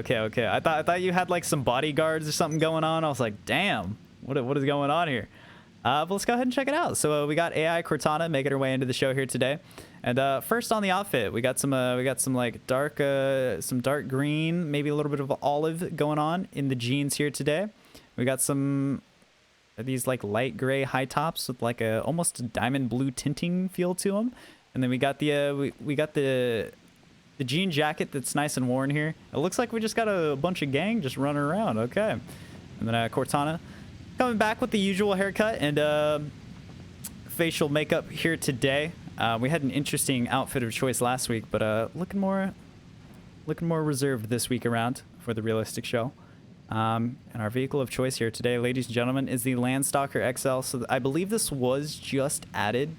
I thought you had like some bodyguards or something going on. I was like, damn, what is going on here? But let's go ahead and check it out. So we got AI Cortana making her way into the show here today. And first on the outfit, we got some like dark green, maybe a little bit of olive going on in the jeans here today. We got some of these like light gray high tops with like a almost a diamond blue tinting feel to them. And then we got the jean jacket that's nice and worn here. It looks like we just got a bunch of gang just running around. Okay. And then Cortana coming back with the usual haircut and facial makeup here today. We had an interesting outfit of choice last week, but looking more reserved this week around for the realistic show. And our vehicle of choice here today, ladies and gentlemen, is the Landstalker XL. So I believe this was just added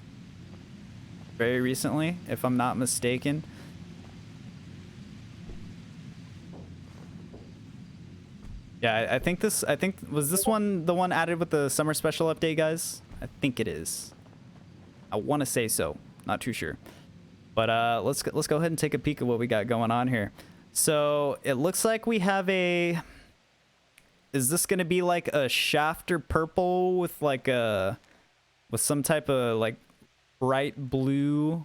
very recently, if I'm not mistaken. Yeah, I think was this one the one added with the summer special update, guys? I think it is. I want to say so. Not too sure. But let's go ahead and take a peek at what we got going on here. So it looks like we have a... Is this going to be like a shafter purple with like with some type of like bright blue,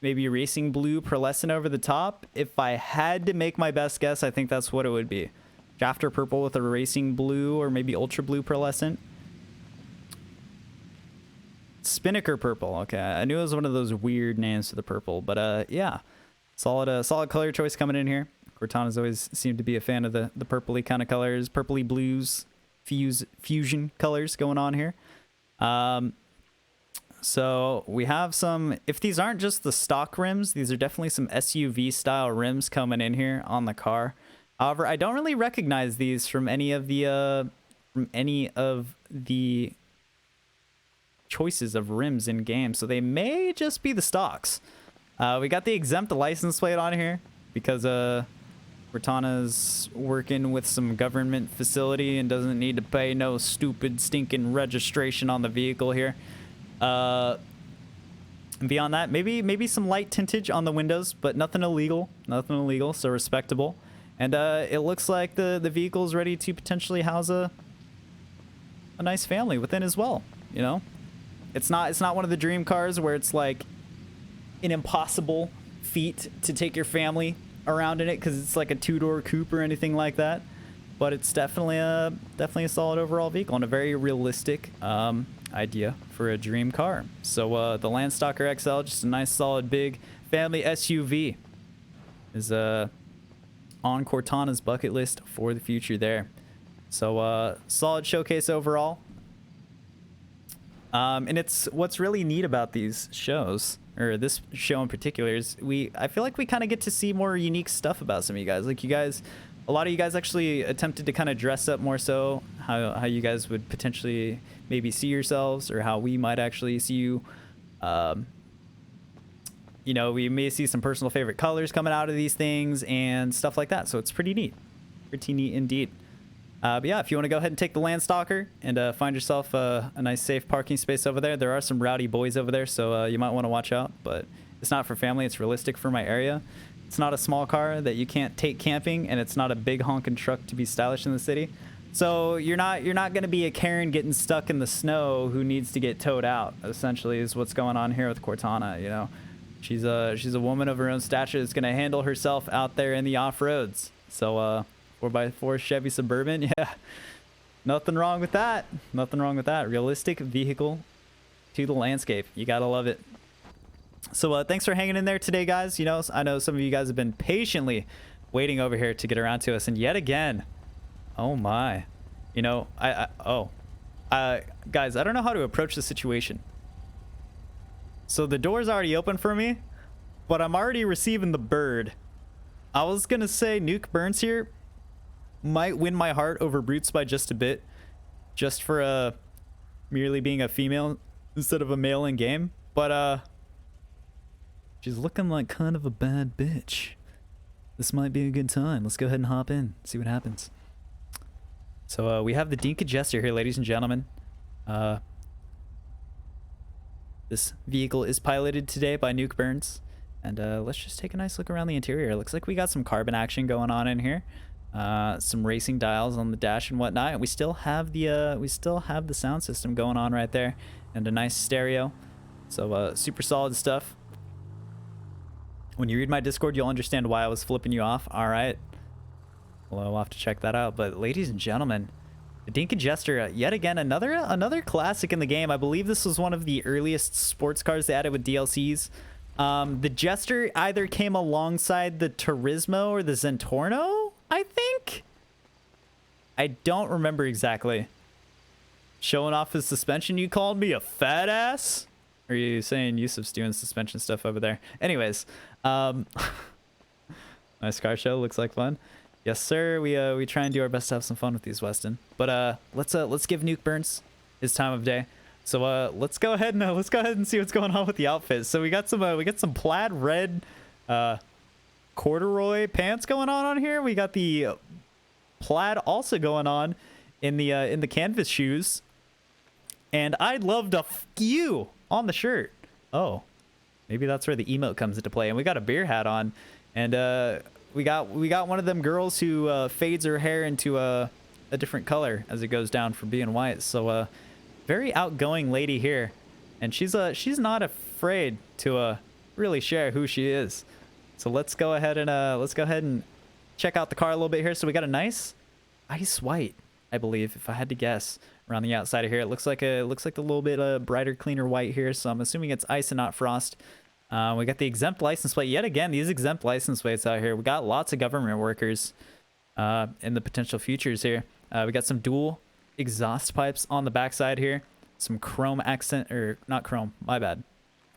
maybe racing blue pearlescent over the top? If I had to make my best guess, I think that's what it would be. Shafter purple with a racing blue or maybe ultra blue pearlescent. Spinnaker purple. Okay, I knew it was one of those weird names for the purple, but yeah. Solid color choice coming in here. Cortana's always seemed to be a fan of the purpley kind of colors, purpley blues, fusion colors going on here. So we have some, if these aren't just the stock rims, these are definitely some SUV style rims coming in here on the car. However, I don't really recognize these from any of the choices of rims in game, so they may just be the stocks. We got the exempt license plate on here because Cortana's working with some government facility and doesn't need to pay no stupid stinking registration on the vehicle here. And beyond that, maybe some light tintage on the windows, but nothing illegal, so respectable. And it looks like the vehicle is ready to potentially house a nice family within as well. You know, it's not one of the dream cars where it's like an impossible feat to take your family around in it because it's like a two-door coupe or anything like that. But it's definitely a solid overall vehicle and a very realistic idea for a dream car. So the Landstalker XL, just a nice solid big family SUV, is on Cortana's bucket list for the future there. So solid showcase overall. And it's what's really neat about these shows, or this show in particular, is I feel like we kind of get to see more unique stuff about some of you guys. Like a lot of you guys actually attempted to kind of dress up more so how you guys would potentially maybe see yourselves, or how we might actually see you. You know, we may see some personal favorite colors coming out of these things and stuff like that. So it's pretty neat indeed. But yeah, if you want to go ahead and take the Landstalker and find yourself a nice safe parking space over there. There are some rowdy boys over there, so you might want to watch out. But it's not for family. It's realistic for my area. It's not a small car that you can't take camping, and it's not a big honking truck to be stylish in the city. So you're not going to be a Karen getting stuck in the snow who needs to get towed out. Essentially, is what's going on here with Cortana. You know, she's a woman of her own stature that's going to handle herself out there in the off roads. So 4x4 Chevy Suburban, yeah, nothing wrong with that. Nothing wrong with that. Realistic vehicle to the landscape. You gotta love it. So thanks for hanging in there today, guys. You know, I know some of you guys have been patiently waiting over here to get around to us, and yet again, oh my, you know, guys, I don't know how to approach the situation. So the door's already open for me, but I'm already receiving the bird. I was gonna say Nuke Burns here might win my heart over Brutes by just a bit, just for merely being a female instead of a male in game, but she's looking like kind of a bad bitch. This might be a good time. Let's go ahead and hop in, see what happens. So we have the Dinka Jester here, ladies and gentlemen. This vehicle is piloted today by Nuke Burns, and let's just take a nice look around the interior. It looks like we got some carbon action going on in here. Some racing dials on the dash and whatnot, and we still have the sound system going on right there, and a nice stereo. So super solid stuff. When you read my Discord, you'll understand why I was flipping you off. All right, well, I'll have to check that out. But ladies and gentlemen, the Dinka Jester, yet again another classic in the game. I believe this was one of the earliest sports cars they added with DLCs. The Jester either came alongside the Turismo or the Zentorno, I think. I don't remember exactly. Showing off his suspension, you called me a fat ass? Or are you saying Yusuf's doing suspension stuff over there? Anyways, nice car show, looks like fun. Yes, sir. We try and do our best to have some fun with these, Weston. But let's give Nuke Burns his time of day. So let's go ahead and see what's going on with the outfit. So we got some plaid red corduroy pants going on here. We got the plaid also going on in the canvas shoes, and I'd love to f you on the shirt. Oh, maybe that's where the emote comes into play. And we got a beer hat on, and we got one of them girls who fades her hair into a different color as it goes down from being white. So very outgoing lady here, and she's not afraid to really share who she is. So let's go ahead and check out the car a little bit here. So we got a nice ice white, I believe, if I had to guess, around the outside of here. It looks like the little bit brighter, cleaner white here. So I'm assuming it's ice and not frost. We got the exempt license plate yet again. These exempt license plates out here. We got lots of government workers in the potential futures here. We got some dual exhaust pipes on the backside here. Some chrome accent, or not chrome, my bad.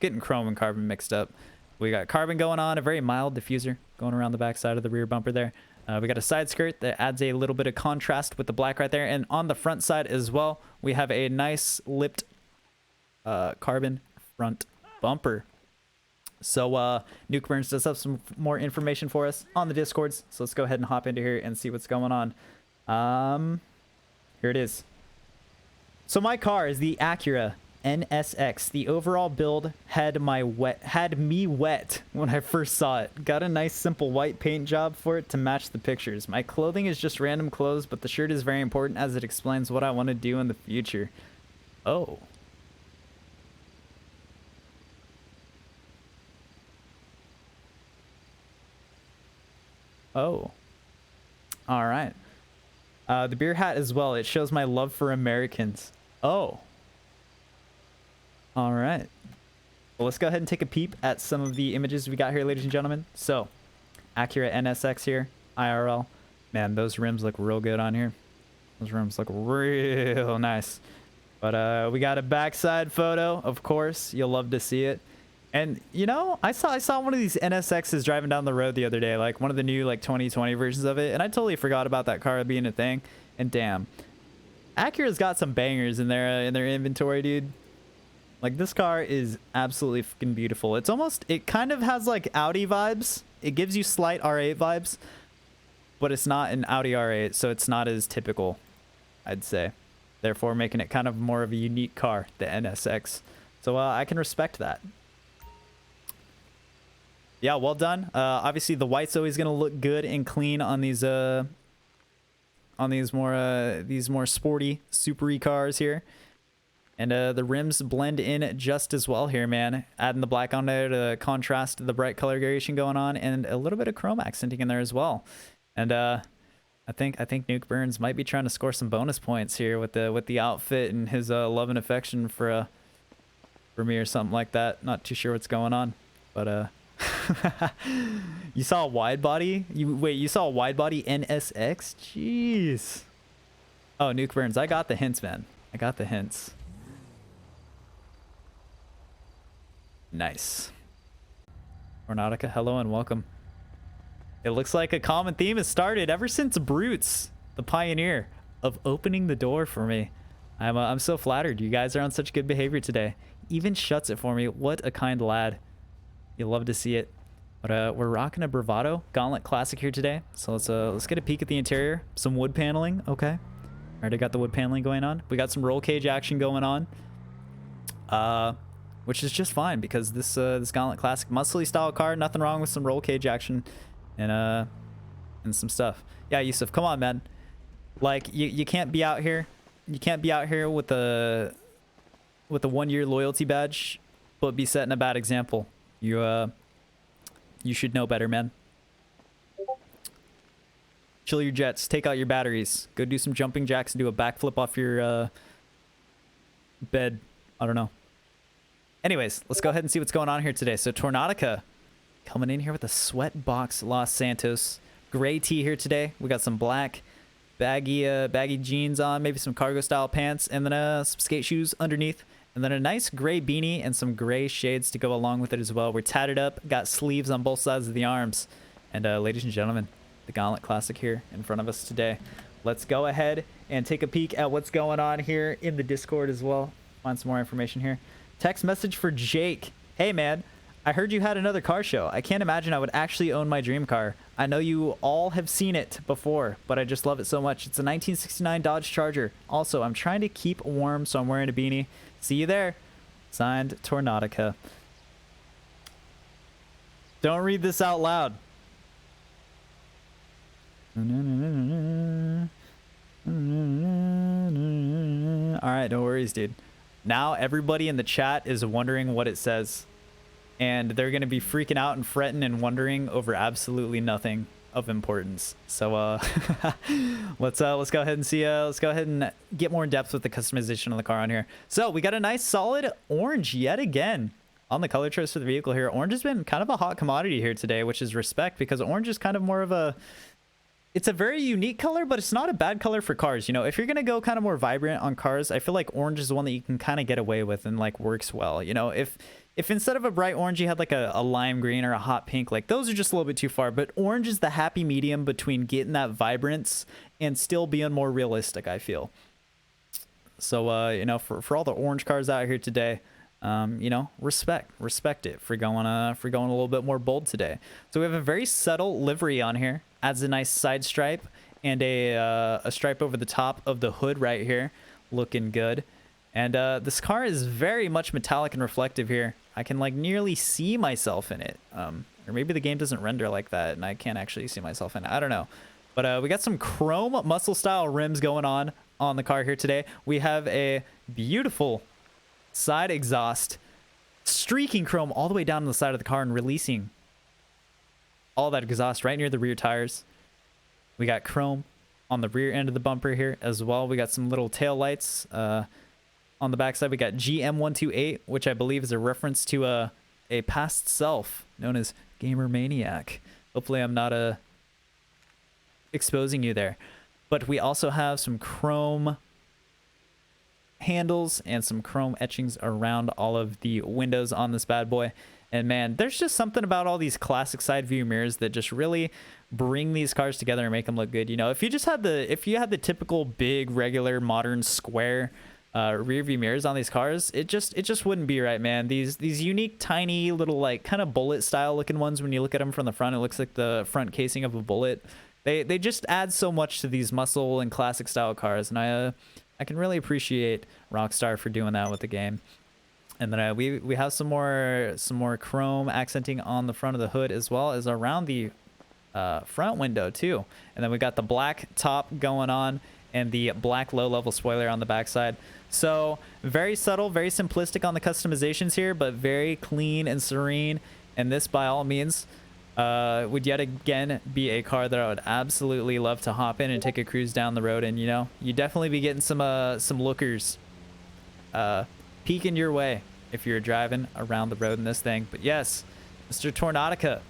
Getting chrome and carbon mixed up. We got carbon going on, a very mild diffuser going around the backside of the rear bumper there. We got a side skirt that adds a little bit of contrast with the black right there. And on the front side as well, we have a nice lipped carbon front bumper. So Nuke Burns does have some more information for us on the Discords. So let's go ahead and hop into here and see what's going on. Here it is. So my car is the Acura NSX. The overall build had me wet when I first saw it. Got a nice simple white paint job for it to match the pictures. My clothing is just random clothes, but the shirt is very important as it explains what I want to do in the future. Oh. Oh. All right. The beer hat as well. It shows my love for Americans. Oh. All right. Well, let's go ahead and take a peep at some of the images we got here, ladies and gentlemen. So, Acura NSX here, IRL. Man, those rims look real good on here. Those rims look real nice. But we got a backside photo, of course. You'll love to see it. And, you know, I saw one of these NSXs driving down the road the other day, like one of the new, like, 2020 versions of it. And I totally forgot about that car being a thing. And damn. Acura's got some bangers in their inventory, dude. Like, this car is absolutely fucking beautiful. It's almost, it kind of has like Audi vibes. It gives you slight R8 vibes, but it's not an Audi R8, so it's not as typical, I'd say. Therefore, making it kind of more of a unique car, the NSX. So I can respect that. Yeah, well done. Obviously, the white's always gonna look good and clean on these more sporty, super-y cars here. And the rims blend in just as well here, man. Adding the black on there to contrast the bright color gradation going on, and a little bit of chrome accenting in there as well. And I think Nuke Burns might be trying to score some bonus points here with the outfit and his love and affection for me or something like that. Not too sure what's going on, but you saw a wide body? You saw a wide body NSX? Jeez. Oh, Nuke Burns, I got the hints, man. I got the hints. Nice. Tornadica, hello and welcome. It looks like a common theme has started ever since Brutes, the pioneer of opening the door for me. I'm so flattered. You guys are on such good behavior today. Even shuts it for me. What a kind lad. You'll love to see it. But we're rocking a Bravado Gauntlet Classic here today. So let's get a peek at the interior. Some wood paneling. Okay. Already got the wood paneling going on. We got some roll cage action going on. Which is just fine because this Gauntlet Classic muscly style car, nothing wrong with some roll cage action and some stuff. Yeah, Yusuf, come on, man. Like you can't be out here. You can't be out here with a 1-year loyalty badge, but be setting a bad example. You should know better, man. Chill your jets. Take out your batteries. Go do some jumping jacks and do a backflip off your bed. I don't know. Anyways, let's go ahead and see what's going on here today. So Tornadica coming in here with a Sweatbox Los Santos gray tee here today. We got some black baggy jeans on, maybe some cargo style pants, and then some skate shoes underneath. And then a nice gray beanie and some gray shades to go along with it as well. We're tatted up, got sleeves on both sides of the arms. And ladies and gentlemen, the Gauntlet Classic here in front of us today. Let's go ahead and take a peek at what's going on here in the Discord as well. Find some more information here. Text message for Jake. Hey man, I heard you had another car show. I can't imagine I would actually own my dream car. I know you all have seen it before, but I just love it so much. It's a 1969 Dodge Charger. Also, I'm trying to keep warm, so I'm wearing a beanie. See you there. Signed, Tornadica. Don't read this out loud. Alright, no worries, dude. Now everybody in the chat is wondering what it says. And they're going to be freaking out and fretting and wondering over absolutely nothing of importance. So let's go ahead and see let's go ahead and get more in depth with the customization of the car on here. So we got a nice solid orange yet again. on the color choice for the vehicle here. Orange has been kind of a hot commodity here today, which is respect, because orange is kind of more of a, it's a very unique color, but it's not a bad color for cars. You know, if you're going to go kind of more vibrant on cars, I feel like orange is the one that you can kind of get away with and like works well. You know, if instead of a bright orange, you had like a lime green or a hot pink, like those are just a little bit too far. But orange is the happy medium between getting that vibrance and still being more realistic, I feel. So, you know, for all the orange cars out here today, you know, respect it for going a little bit more bold today. So we have a very subtle livery on here, adds a nice side stripe and a stripe over the top of the hood right here, looking good. And this car is very much metallic and reflective here. I can like nearly see myself in it, or maybe the game doesn't render like that and I can't actually see myself in it. I don't know. But we got some chrome muscle style rims going on the car here today. We have a beautiful side exhaust, streaking chrome all the way down the side of the car and releasing all that exhaust right near the rear tires. We got chrome on the rear end of the bumper here as well. We got some little tail lights on the backside. We got GM128, which I believe is a reference to a past self known as Gamer Maniac. Hopefully I'm not exposing you there. But we also have some chrome handles and some chrome etchings around all of the windows on this bad boy. And man, there's just something about all these classic side view mirrors that just really bring these cars together and make them look good. You know, if you had the typical big regular modern square rear view mirrors on these cars, it just wouldn't be right, man. These unique tiny little like kind of bullet style looking ones, when you look at them from the front, it looks like the front casing of a bullet. They just add so much to these muscle and classic style cars, and I can really appreciate Rockstar for doing that with the game. And then we have some more chrome accenting on the front of the hood as well as around the front window too. And then we got the black top going on and the black low-level spoiler on the backside. So very subtle, very simplistic on the customizations here, but very clean and serene. And this, by all means, would yet again be a car that I would absolutely love to hop in and take a cruise down the road. And you know, you definitely be getting some lookers peeking your way if you're driving around the road in this thing. But yes, Mr. Tornadica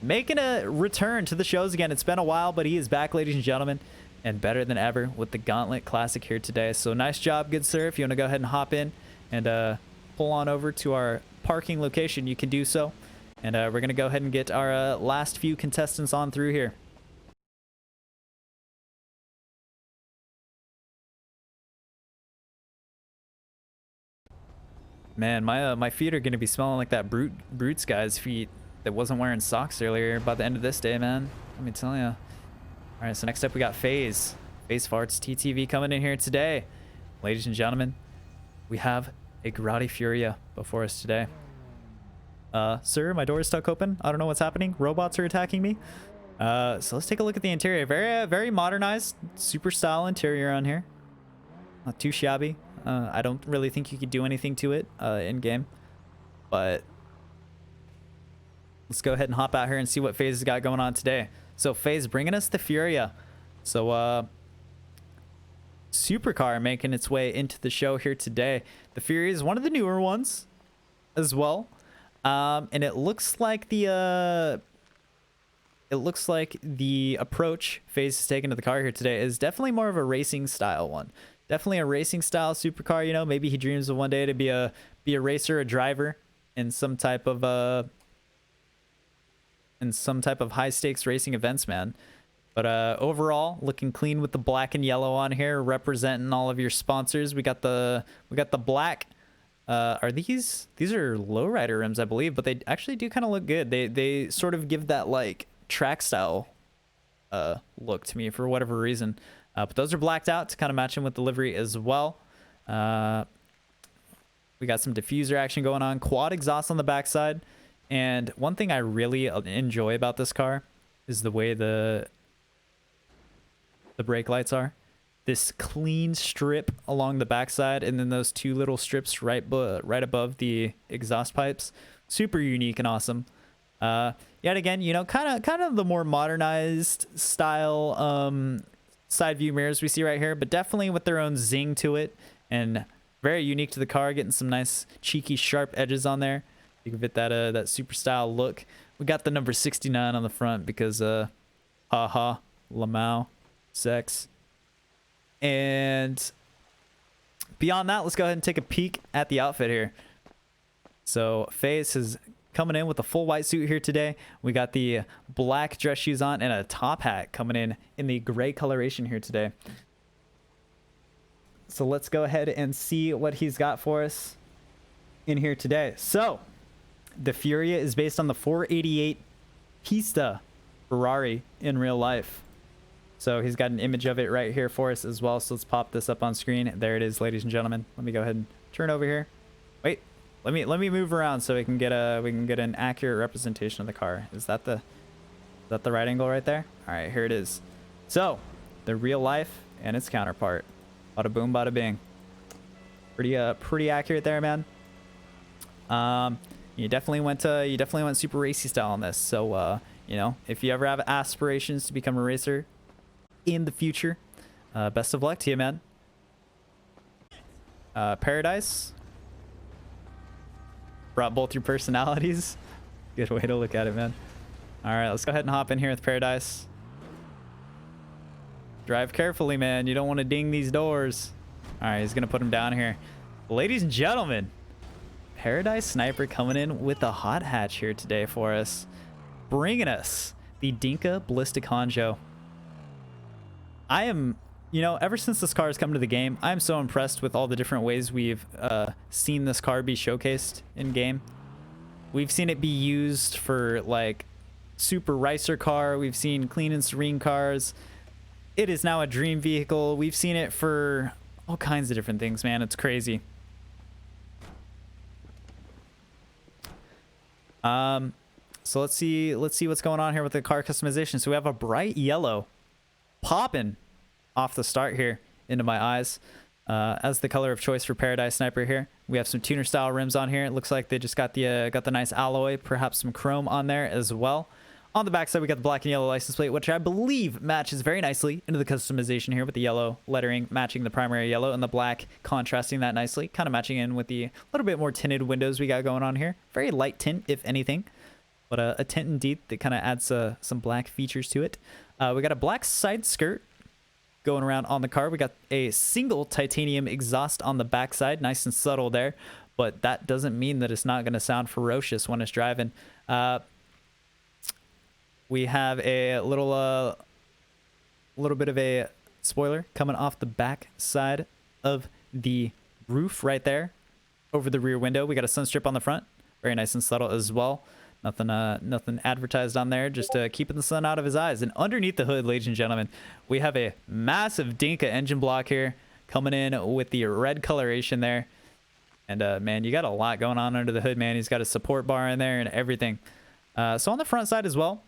making a return to the shows again. It's been a while, but he is back, ladies and gentlemen, and better than ever with the Gauntlet Classic here today. So nice job, good sir. If you want to go ahead and hop in and pull on over to our parking location, you can do so. And we're going to go ahead and get our last few contestants on through here. Man, my feet are going to be smelling like that Brute's guy's feet that wasn't wearing socks earlier by the end of this day, man. Let me tell you. All right, so next up we got FaZe Farts TTV coming in here today. Ladies and gentlemen, we have a Grotti Furia before us today. Sir, my door is stuck open. I don't know what's happening. Robots are attacking me. So let's take a look at the interior. Very modernized, super style interior on here. Not too shabby. I don't really think you could do anything to it in game, but let's go ahead and hop out here and see what FaZe has got going on today. So FaZe bringing us the Furia. So supercar making its way into the show here today. The Furia is one of the newer ones as well. And it looks like the approach FaZe has taken to the car here today is definitely more of a racing style one. Definitely a racing style supercar. You know, maybe he dreams of one day to be a racer, a driver in some type of high stakes racing events, man. But overall, looking clean with the black and yellow on here, representing all of your sponsors. We got the black. Are these are lowrider rims, I believe, but they actually do kind of look good. They sort of give that like track style look to me for whatever reason. But those are blacked out to kind of match in with the livery as well. We got some diffuser action going on, quad exhaust on the backside. And one thing I really enjoy about this car is the way the brake lights are. This clean strip along the backside, and then those two little strips right above the exhaust pipes. Super unique and awesome. Yet again, you know, kind of the more modernized style side view mirrors we see right here, but definitely with their own zing to it and Very unique to the car, getting some nice cheeky sharp edges on there. You can fit that that super style look. We got the number 69 on the front because haha, Lamau, sex. And beyond that, let's go ahead and take a peek at the outfit here. So FaZe is coming in with a full white suit here today. We got the black dress shoes on and a top hat coming in the gray coloration here today. So let's go ahead and see what he's got for us in here today. So the Furia is based on the 488 Pista Ferrari in real life. So he's got an image of it right here for us as well. So let's pop this up on screen. There it is, ladies and gentlemen. Let me go ahead and turn over here. Wait, let me move around so we can get an accurate representation of the car. Is that the right angle right there? All right, here it is. So the real life and its counterpart. Bada boom, bada bing. Pretty accurate there, man. You definitely went super racy style on this. So you know, if you ever have aspirations to become a racer in the future, best of luck to you, man. Paradise brought both your personalities. Good way to look at it, man. All right, let's go ahead and hop in here with Paradise. Drive carefully, man. You don't want to ding these doors. All right, he's gonna put him down here. Ladies and gentlemen, Paradise Sniper coming in with the hot hatch here today for us, bringing us the Dinka Ballistic Honjo. I am, you know, ever since this car has come to the game, I'm so impressed with all the different ways we've seen this car be showcased in game. We've seen it be used for like super racer car. We've seen clean and serene cars. It is now a dream vehicle. We've seen it for all kinds of different things, man. It's crazy. So let's see what's going on here with the car customization. So we have a bright yellow popping off the start here into my eyes as the color of choice for Paradise Sniper here. We have some tuner style rims on here. It looks like they just got the nice alloy, perhaps some chrome on there as well. On the back side, we got the black and yellow license plate, which I believe matches very nicely into the customization here with the yellow lettering matching the primary yellow and the black contrasting that nicely, kind of matching in with the little bit more tinted windows we got going on here. Very light tint, if anything, but a tint indeed that kind of adds some black features to it. We got a black side skirt going around on the car. We got a single titanium exhaust on the backside, nice and subtle there, but that doesn't mean that it's not going to sound ferocious when it's driving. We have a little bit of a spoiler coming off the back side of the roof right there over the rear window. We got a sun strip on the front, very nice and subtle as well. Nothing advertised on there, just keeping the sun out of his eyes. And underneath the hood, ladies and gentlemen, we have a massive Dinka engine block here coming in with the red coloration there. And man, you got a lot going on under the hood, man. He's got a support bar in there and everything. So on the front side as well,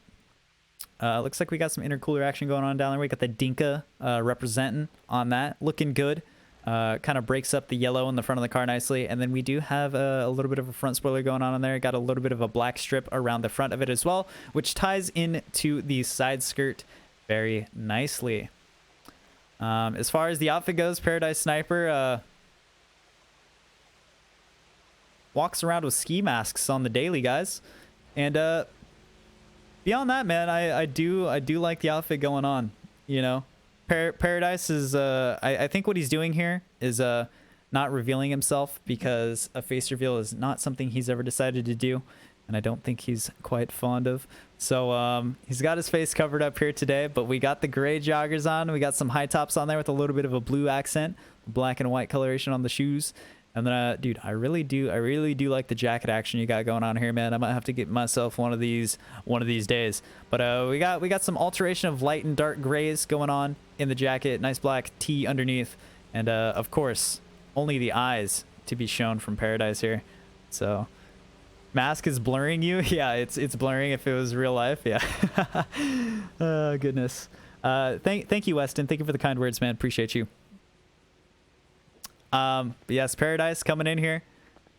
looks like we got some intercooler action going on down there. We got the Dinka representing on that, looking good. Kind of breaks up the yellow in the front of the car nicely. And then we do have a little bit of a front spoiler going on in there. Got a little bit of a black strip around the front of it as well, which ties into the side skirt very nicely. As far as the outfit goes, Paradise Sniper walks around with ski masks on the daily, guys. And beyond that, man, I do like the outfit going on, you know. Paradise is I think what he's doing here is not revealing himself, because a face reveal is not something he's ever decided to do, and I don't think he's quite fond of. So he's got his face covered up here today, but we got the gray joggers on. We got some high tops on there with a little bit of a blue accent, black and white coloration on the shoes. And then, dude, I really do like the jacket action you got going on here, man. I might have to get myself one of these days. But we got some alteration of light and dark grays going on in the jacket. Nice black tee underneath, and of course, only the eyes to be shown from Paradise here. So, mask is blurring you. Yeah, it's blurring if it was real life. Yeah. Oh goodness. Thank you, Weston. Thank you for the kind words, man. Appreciate you. But yes, Paradise coming in here.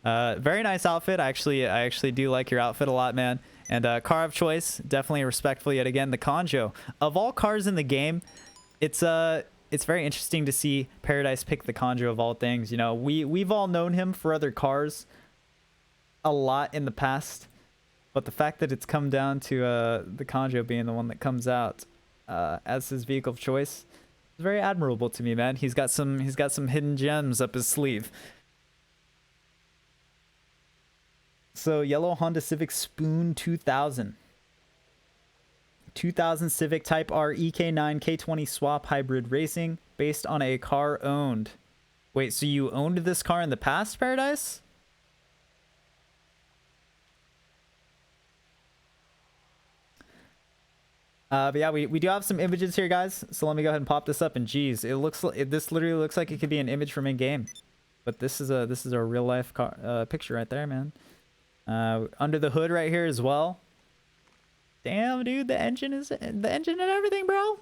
Very nice outfit. I actually do like your outfit a lot, man. And car of choice, definitely respectful yet again, the Conjo. Of all cars in the game, it's it's very interesting to see Paradise pick the Conjo of all things. You know, we've all known him for other cars a lot in the past, but the fact that it's come down to the Conjo being the one that comes out as his vehicle of choice is very admirable to me, man. He's got some hidden gems up his sleeve. So yellow Honda Civic Spoon 2000 Civic Type R EK9 K20 swap hybrid racing based on a car owned. Wait, so you owned this car in the past, Paradise? But yeah, we do have some images here, guys. So let me go ahead and pop this up. And geez, it looks like this literally looks like it could be an image from in game, but this is a real life car picture right there, man. Under the hood right here as well. Damn, dude, the engine and everything, bro.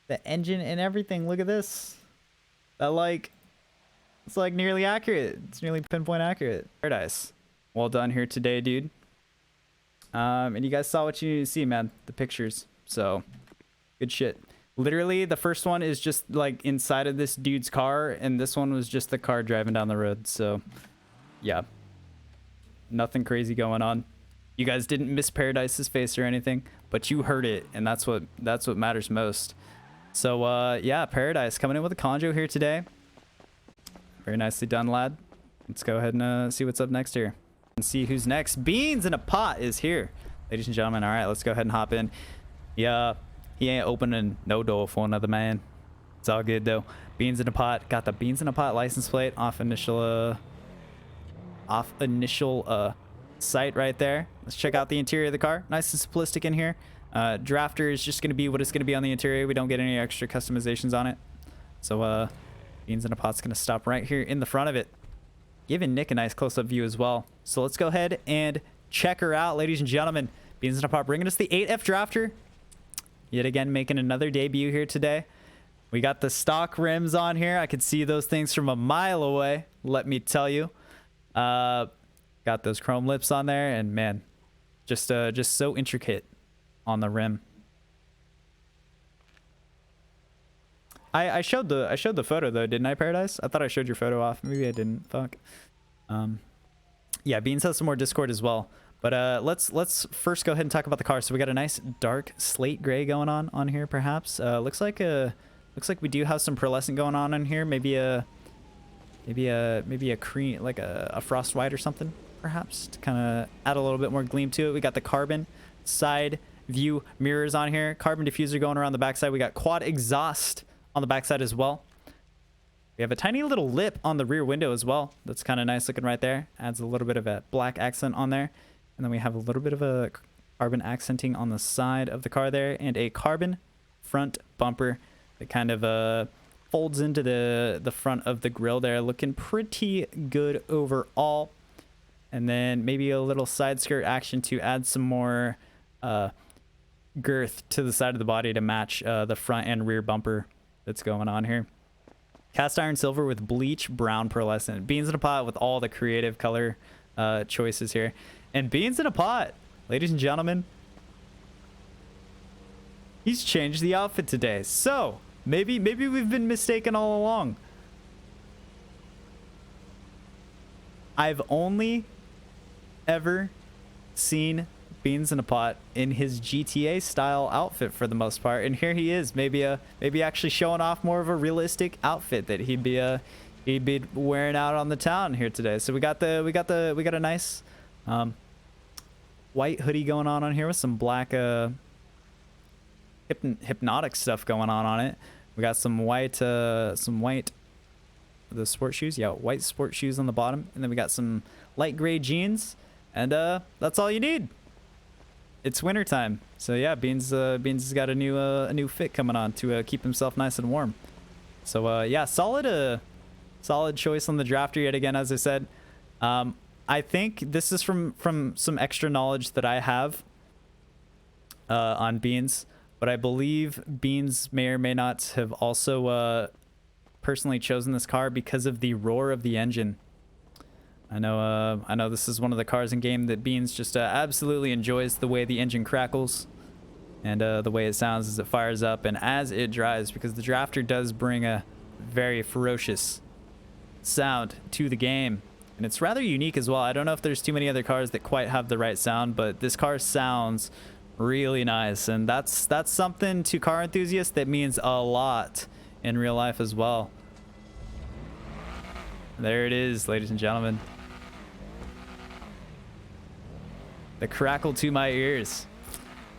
The engine and everything. Look at this. It's like nearly accurate. It's nearly pinpoint accurate. Paradise. Well done here today, dude. And you guys saw what you see, man. The pictures. So, good shit. Literally, the first one is just like inside of this dude's car, and this one was just the car driving down the road. So, yeah. Nothing crazy going on. You guys didn't miss Paradise's face or anything, but you heard it, and that's what matters most. So, yeah, Paradise coming in with a Conjo here today. Very nicely done, lad. Let's go ahead and see what's up next here. And see who's next. Beans in a Pot is here, ladies and gentlemen. All right, let's go ahead and hop in. Yeah, he ain't opening no door for another man. It's all good though. Beans in a Pot got the Beans in a Pot license plate off initial sight right there. Let's check out the interior of the car. Nice and simplistic in here. Drafter is just going to be what it's going to be on the interior. We don't get any extra customizations on it. So Beans in a Pot's going to stop right here in the front of it, giving Nick a nice close-up view as well. So let's go ahead and check her out, ladies and gentlemen. Beans in a Pot bringing us the 8F Drafter. Yet again, making another debut here today. We got the stock rims on here. I could see those things from a mile away, let me tell you. Got those chrome lips on there, and man, just so intricate on the rim. I showed the photo though, didn't I, Paradise? I thought I showed your photo off. Maybe I didn't. Fuck. Yeah, Beans has some more Discord as well. But let's first go ahead and talk about the car. So we got a nice dark slate gray going on here, perhaps. Looks like we do have some pearlescent going on in here. Maybe a cream, like a frost white or something, perhaps, to kind of add a little bit more gleam to it. We got the carbon side view mirrors on here. Carbon diffuser going around the backside. We got quad exhaust on the backside as well. We have a tiny little lip on the rear window as well. That's kind of nice looking right there. Adds a little bit of a black accent on there. And then we have a little bit of a carbon accenting on the side of the car there, and a carbon front bumper that kind of folds into the front of the grill there, looking pretty good overall. And then maybe a little side skirt action to add some more girth to the side of the body to match the front and rear bumper that's going on here. Cast iron silver with bleach brown pearlescent. Beans in a Pot with all the creative color choices here. And Beans in a Pot, ladies and gentlemen, he's changed the outfit today. So maybe we've been mistaken all along. I've only ever seen Beans in a Pot in his GTA style outfit for the most part, and here he is, maybe actually showing off more of a realistic outfit that he'd be wearing out on the town here today. So we got a nice white hoodie going on here with some black hypnotic stuff going on it. We got some white the sport shoes, yeah, white sport shoes on the bottom, and then we got some light gray jeans, and that's all you need. It's winter time, so yeah, Beans has got a new fit coming on to keep himself nice and warm. So yeah, solid choice on the drafter yet again, as I said. I think this is from some extra knowledge that I have on Beans, but I believe Beans may or may not have also personally chosen this car because of the roar of the engine. I know this is one of the cars in game that Beans just absolutely enjoys, the way the engine crackles. And the way it sounds as it fires up and as it drives, because the drafter does bring a very ferocious sound to the game. And it's rather unique as well. I don't know if there's too many other cars that quite have the right sound, but this car sounds really nice. And that's something to car enthusiasts that means a lot in real life as well. There it is, ladies and gentlemen. The crackle to my ears.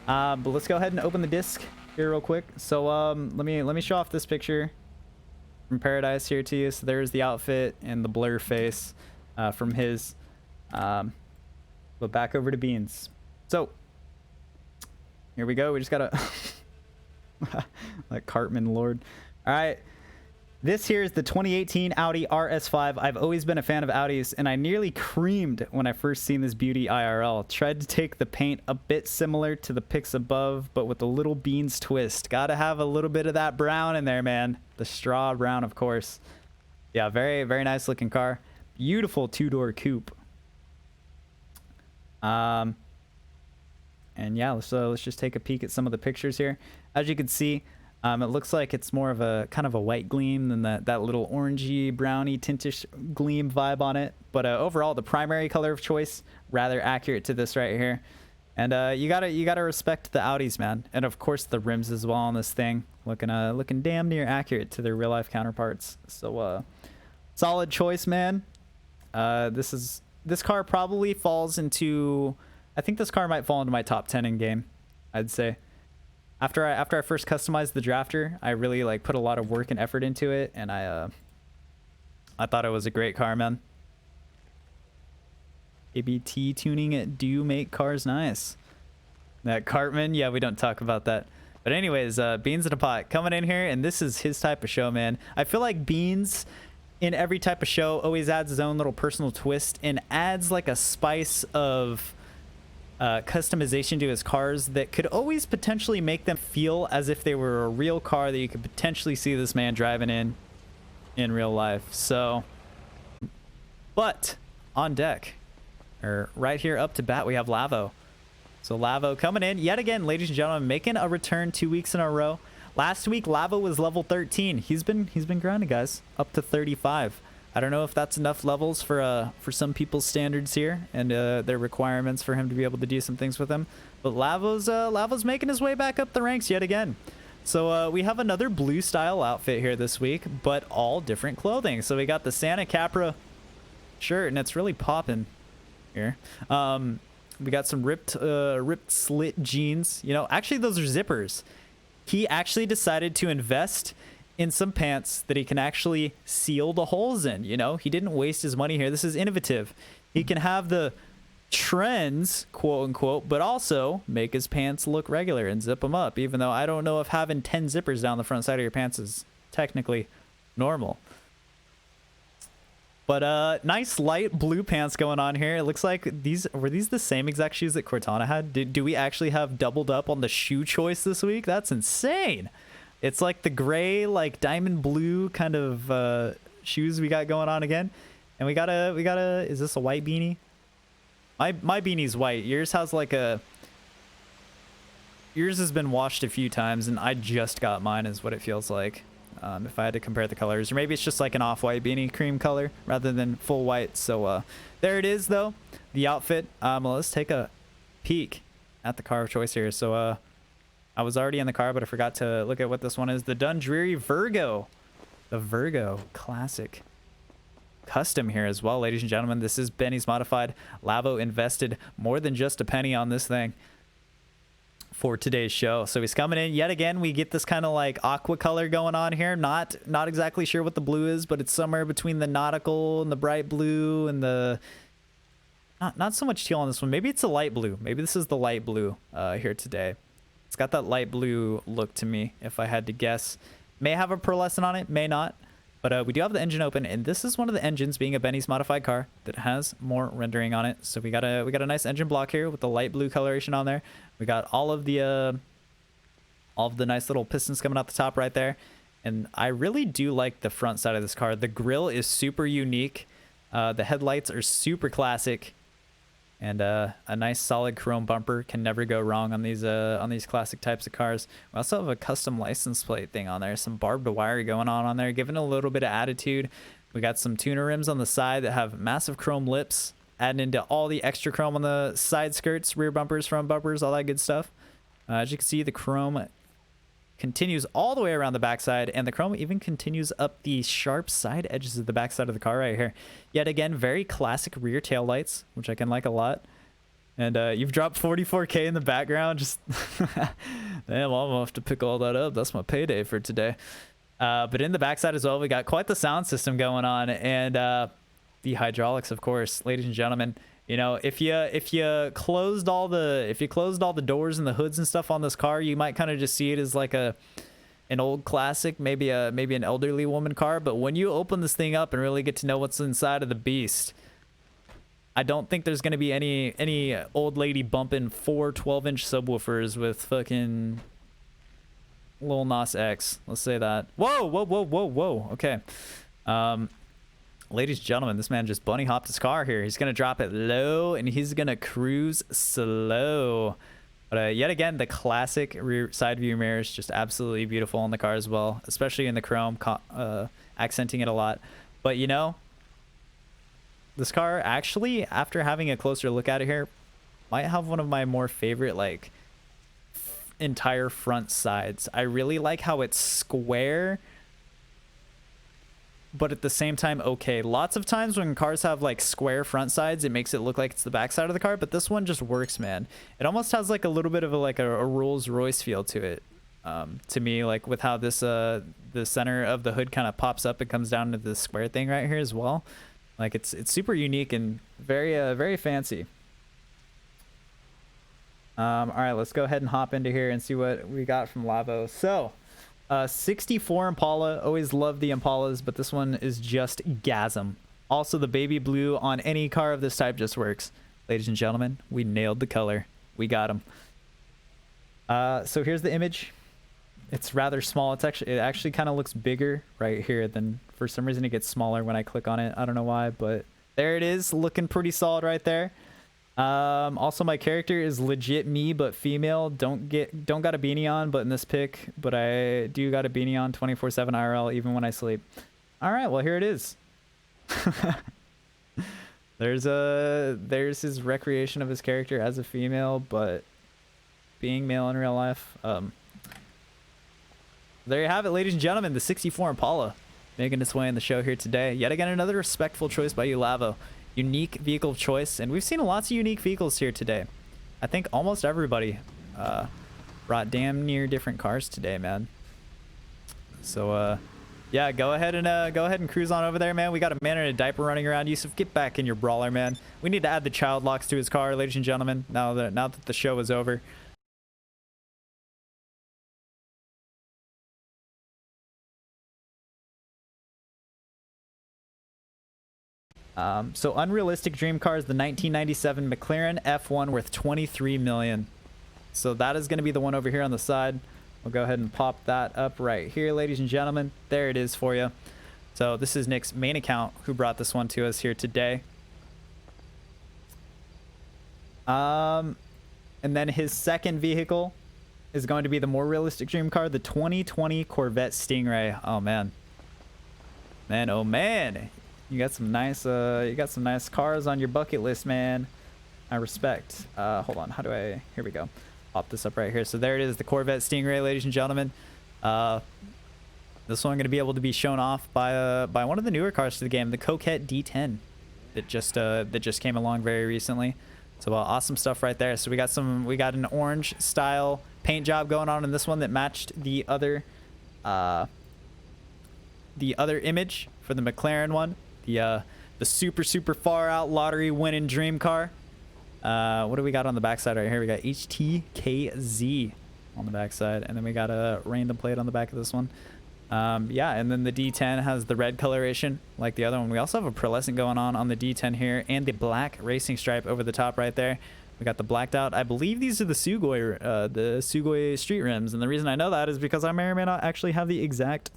But let's go ahead and open the disc here real quick. So let me show off this picture from Paradise here to you. So there's the outfit and the blur face from his. But back over to Beans. So here we go. We just gotta like Cartman Lord. All right. This here is the 2018 Audi Rs5. I've always been a fan of Audis, and I nearly creamed when I first seen this beauty IRL. Tried to take the paint a bit similar to the pics above, but with a little Beans twist. Gotta have a little bit of that brown in there, man. The straw brown, of course. Yeah, very, very nice looking car. Beautiful two-door coupe. And yeah, let's just take a peek at some of the pictures here. As you can see, it looks like it's more of a kind of a white gleam than that little orangey, browny, tintish gleam vibe on it. But overall, the primary color of choice, rather accurate to this right here. And you gotta respect the Audis, man. And of course, the rims as well on this thing, looking damn near accurate to their real life counterparts. So solid choice, man. This car probably falls into, I think this car might fall into my top 10 in game, I'd say. After I first customized the drafter, I really like put a lot of work and effort into it, and I thought it was a great car, man. ABT tuning it do make cars nice. That Cartman, yeah, we don't talk about that. But anyways, Beans in a Pot coming in here, and this is his type of show, man. I feel like Beans in every type of show always adds his own little personal twist and adds like a spice of customization to his cars that could always potentially make them feel as if they were a real car that you could potentially see this man driving in real life. So, but on deck, or right here up to bat, we have Lavo. So Lavo coming in yet again, ladies and gentlemen, making a return 2 weeks in a row. Last week Lavo was level 13. He's been grinding, guys, up to 35. I don't know if that's enough levels for some people's standards here and their requirements for him to be able to do some things with him. But Lavo's making his way back up the ranks yet again. So we have another blue style outfit here this week, but all different clothing. So we got the Santa Capra shirt, and it's really popping here. We got some ripped slit jeans. You know, actually those are zippers. He actually decided to invest in some pants that he can actually seal the holes in. You know, he didn't waste his money here. This is innovative. He can have the trends, quote unquote, but also make his pants look regular and zip them up, even though I don't know if having 10 zippers down the front side of your pants is technically normal. But nice light blue pants going on here. It looks like were these the same exact shoes that Cortana had? Do we actually have doubled up on the shoe choice this week? That's insane. It's like the gray, like diamond blue kind of shoes we got going on again. And we got a, is this a white beanie? My beanie's white. Yours has like yours has been washed a few times, and I just got mine is what it feels like. If I had to compare the colors, or maybe it's just like an off-white beanie cream color rather than full white. So there it is though, the outfit. Let's take a peek at the car of choice here. So I was already in the car, but I forgot to look at what this one is. The Dundreary Virgo. The Virgo Classic Custom here as well, ladies and gentlemen. This is Benny's modified. Lavo invested more than just a penny on this thing for today's show. So he's coming in yet again. We get this kind of like aqua color going on here. Not exactly sure what the blue is, but it's somewhere between the nautical and the bright blue and the... Not so much teal on this one. Maybe it's a light blue. Maybe this is the light blue here today. It's got that light blue look to me, if I had to guess. May have a pearlescent on it, may not. But we do have the engine open, and this is one of the engines, being a Benny's modified car, that has more rendering on it. So we got a nice engine block here with the light blue coloration on there. We got all of the nice little pistons coming out the top right there. And I really do like the front side of this car. The grille is super unique. The headlights are super classic. And a nice solid chrome bumper can never go wrong on these classic types of cars. We also have a custom license plate thing on there, some barbed wire going on there, giving a little bit of attitude. We got some tuner rims on the side that have massive chrome lips, adding into all the extra chrome on the side skirts, rear bumpers, front bumpers, all that good stuff. As you can see, the chrome continues all the way around the backside, and the chrome even continues up the sharp side edges of the backside of the car right here. Yet again, very classic rear tail lights, which I can like a lot. And you've dropped 44K in the background. Just damn, I'm gonna have to pick all that up. That's my payday for today. But in the backside as well, we got quite the sound system going on, and the hydraulics, of course, ladies and gentlemen. You know, if you closed all the doors and the hoods and stuff on this car, you might kind of just see it as like an old classic, maybe an elderly woman car. But when you open this thing up and really get to know what's inside of the beast, I don't think there's gonna be any old lady bumping 4 12-inch subwoofers with fucking Lil Nas X. Let's say that. Whoa, whoa, whoa, whoa, whoa. Okay. Ladies and gentlemen, this man just bunny hopped his car here. He's going to drop it low, and he's going to cruise slow. But yet again, the classic rear side view mirrors, just absolutely beautiful on the car as well, especially in the chrome, accenting it a lot. But, you know, this car actually, after having a closer look at it here, might have one of my more favorite, like, entire front sides. I really like how it's square, but at the same time okay. Lots of times when cars have like square front sides, it makes it look like it's the back side of the car, but this one just works, man. It almost has like a little bit of a Rolls Royce feel to it, to me, like with how this the center of the hood kind of pops up and comes down to the square thing right here as well. Like it's super unique and very fancy. All right, let's go ahead and hop into here and see what we got from Lavo. So 64 Impala. Always love the Impalas, but this one is just gasm. Also, the baby blue on any car of this type just works. Ladies and gentlemen, we nailed the color. We got him. So here's the image. It's rather small. It actually kind of looks bigger right here. Than for some reason it gets smaller when I click on it. I don't know why, but there it is, looking pretty solid right there. Also my character is legit me but female. Don't got a beanie on but in this pic, but I do got a beanie on 24/7 IRL even when I sleep. All right, well here it is. There's his recreation of his character as a female but being male in real life. There you have it, ladies and gentlemen, the 64 Impala making its way in the show here today. Yet again, another respectful choice by you, Lavo. Unique vehicle choice, and we've seen lots of unique vehicles here today. I think almost everybody brought damn near different cars today, man. So yeah, go ahead and cruise on over there, man. We got a man in a diaper running around. Yusuf, get back in your brawler, man. We need to add the child locks to his car, ladies and gentlemen, now that the show is over. So unrealistic dream car is the 1997 McLaren F1 worth 23 million. So that is going to be the one over here on the side. We'll go ahead and pop that up right here, ladies and gentlemen. There it is for you. So this is Nick's main account who brought this one to us here today. And then his second vehicle is going to be the more realistic dream car, the 2020 Corvette Stingray. Oh man. Man, oh man. You got some nice cars on your bucket list, man. I respect. Hold on, how do I, here we go. Pop this up right here. So there it is, the Corvette Stingray, ladies and gentlemen. This one going to be able to be shown off by one of the newer cars to the game, the Coquette D10 that just came along very recently. So awesome stuff right there. So we got an orange style paint job going on in this one that matched the other image for the McLaren one. The super far out lottery winning dream car. What do we got on the backside right here? We got HTKZ on the backside, and then we got a random plate on the back of this one. Yeah, and then the D10 has the red coloration like the other one. We also have a pearlescent going on the D10 here, and the black racing stripe over the top right there. We got the blacked out. I believe these are the Sugoi street rims, and the reason I know that is because I may or may not actually have the exact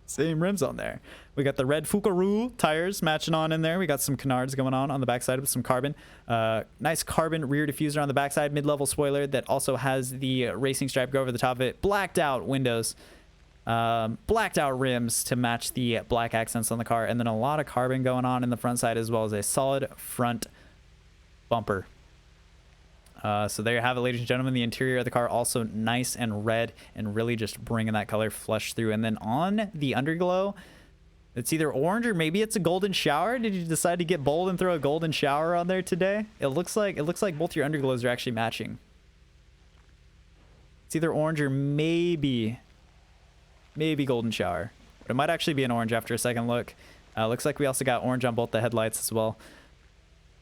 Same rims on there. We got the red Fukaru tires matching on in there. We got some canards going on the backside with some carbon. Nice carbon rear diffuser on the backside, mid-level spoiler that also has the racing stripe go over the top of it. Blacked out windows, blacked out rims to match the black accents on the car, and then a lot of carbon going on in the front side, as well as a solid front bumper. So there you have it, ladies and gentlemen. The interior of the car also nice and red and really just bringing that color flush through. And then on the underglow, it's either orange or maybe it's a golden shower. Did you decide to get bold and throw a golden shower on there today? It looks like both your underglows are actually matching. It's either orange or maybe golden shower. But it might actually be an orange after a second look. Looks like we also got orange on both the headlights as well.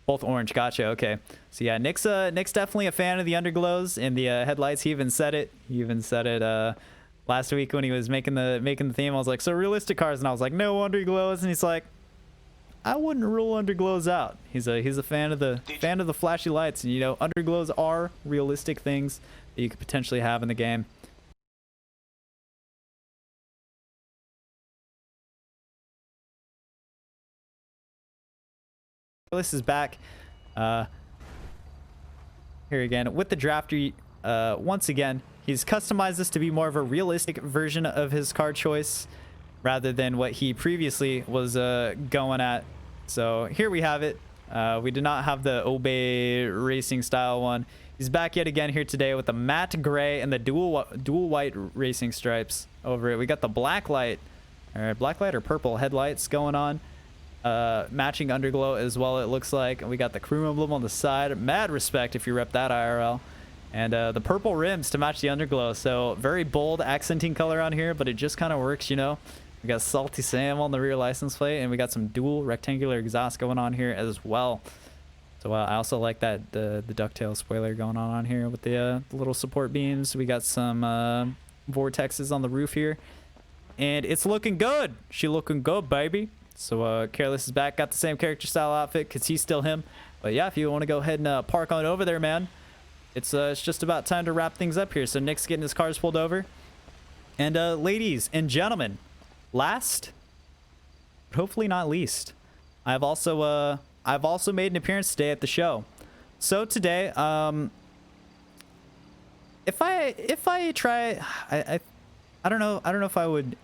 Both orange, gotcha. Okay, so yeah, Nick's definitely a fan of the underglows and the headlights. He even said it. Last week when he was making the theme. I was like, so realistic cars, and I was like, no underglows, and he's like, I wouldn't rule underglows out. He's a fan of the flashy lights, and you know, underglows are realistic things that you could potentially have in the game. This is back here again with the drafter. Once again, he's customized this to be more of a realistic version of his car choice rather than what he previously was going at. So here we have it. We did not have the Obey racing style one. He's back yet again here today with the matte gray and the dual white racing stripes over it. We got the black light or purple headlights going on. Matching underglow as well, it looks like. And we got the crew emblem on the side. Mad respect if you rep that IRL. And the purple rims to match the underglow. So very bold accenting color on here, but it just kind of works, you know. We got Salty Sam on the rear license plate, and we got some dual rectangular exhaust going on here as well. So I also like that the ducktail spoiler going on here with the little support beams. We got some vortexes on the roof here, and it's looking good. She looking good, baby. So Careless is back, got the same character style outfit because he's still him. But yeah, if you want to go ahead and park on over there, man, it's just about time to wrap things up here. So Nick's getting his cars pulled over. And ladies and gentlemen, last, but hopefully not least, I've also made an appearance today at the show. So today, if I try, I don't know if I would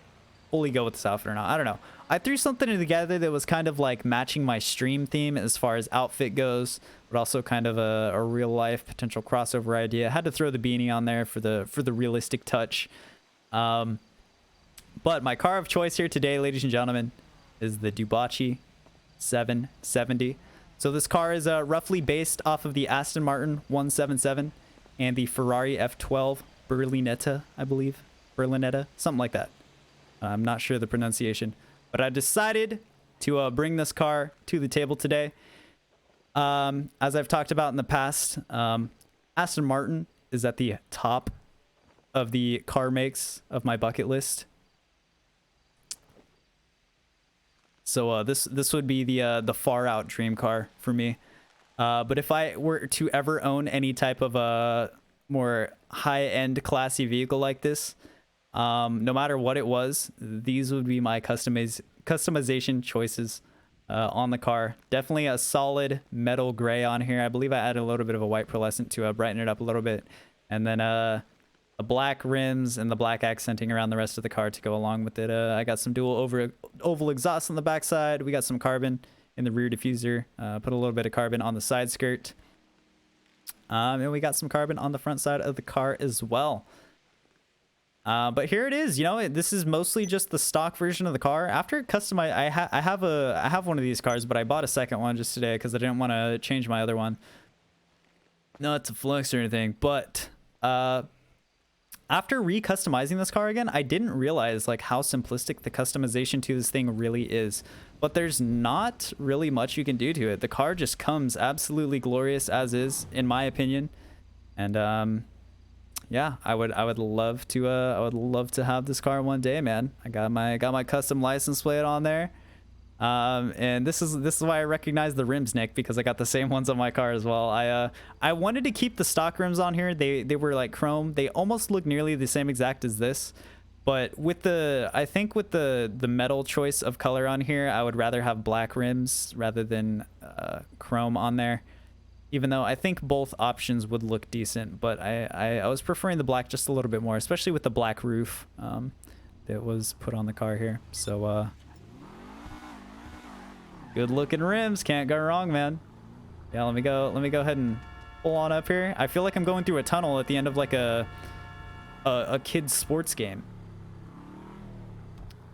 fully go with this outfit or not. I don't know. I threw something together that was kind of like matching my stream theme as far as outfit goes, but also kind of a real life potential crossover idea. I had to throw the beanie on there for the realistic touch. But my car of choice here today, ladies and gentlemen, is the Dubachi 770. So this car is roughly based off of the Aston Martin 177 and the Ferrari F12 Berlinetta, I believe. Berlinetta, something like that. I'm not sure the pronunciation. But I decided to bring this car to the table today. As I've talked about in the past, Aston Martin is at the top of the car makes of my bucket list. So this would be the far out dream car for me. But if I were to ever own any type of a more high-end classy vehicle like this, no matter what it was, these would be my customization choices on the car. Definitely a solid metal gray on here. I believe I added a little bit of a white pearlescent to brighten it up a little bit, and then the black rims and the black accenting around the rest of the car to go along with it. I got some dual oval exhaust on the backside. We got some carbon in the rear diffuser. Put a little bit of carbon on the side skirt, and we got some carbon on the front side of the car as well. But here it is. You know, this is mostly just the stock version of the car. After customize, I have one of these cars, but I bought a second one just today because I didn't want to change my other one. Not to flex or anything, but after re-customizing this car again, I didn't realize like how simplistic the customization to this thing really is. But there's not really much you can do to it. The car just comes absolutely glorious as is, in my opinion. And yeah, I would love to have this car one day, man. I got my custom license plate on there. And this is why I recognize the rims, Nick, because I got the same ones on my car as well. I wanted to keep the stock rims on here. They were like chrome. They almost look nearly the same exact as this, But with I think with the metal choice of color on here, I would rather have black rims rather than chrome on there. Even though I think both options would look decent, but I was preferring the black just a little bit more, especially with the black roof that was put on the car here. So good looking rims, can't go wrong, man. Yeah, let me go ahead and pull on up here. I feel like I'm going through a tunnel at the end of like a kid's sports game.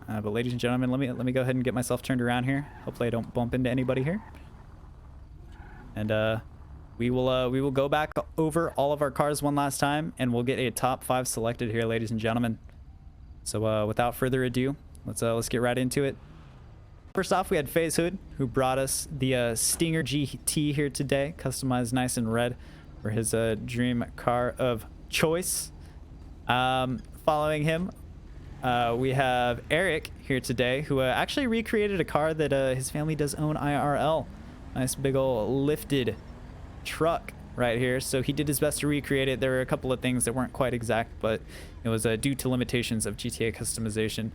But ladies and gentlemen, let me go ahead and get myself turned around here. Hopefully I don't bump into anybody here. And we will go back over all of our cars one last time, and we'll get a top 5 selected here, ladies and gentlemen. So without further ado, let's get right into it. First off, we had FaZe Hood, who brought us the Stinger GT here today, customized nice and red for his dream car of choice. Following him, we have Eric here today, who actually recreated a car that his family does own IRL. Nice big old lifted truck right here. So he did his best to recreate it. There were a couple of things that weren't quite exact, but it was due to limitations of GTA customization.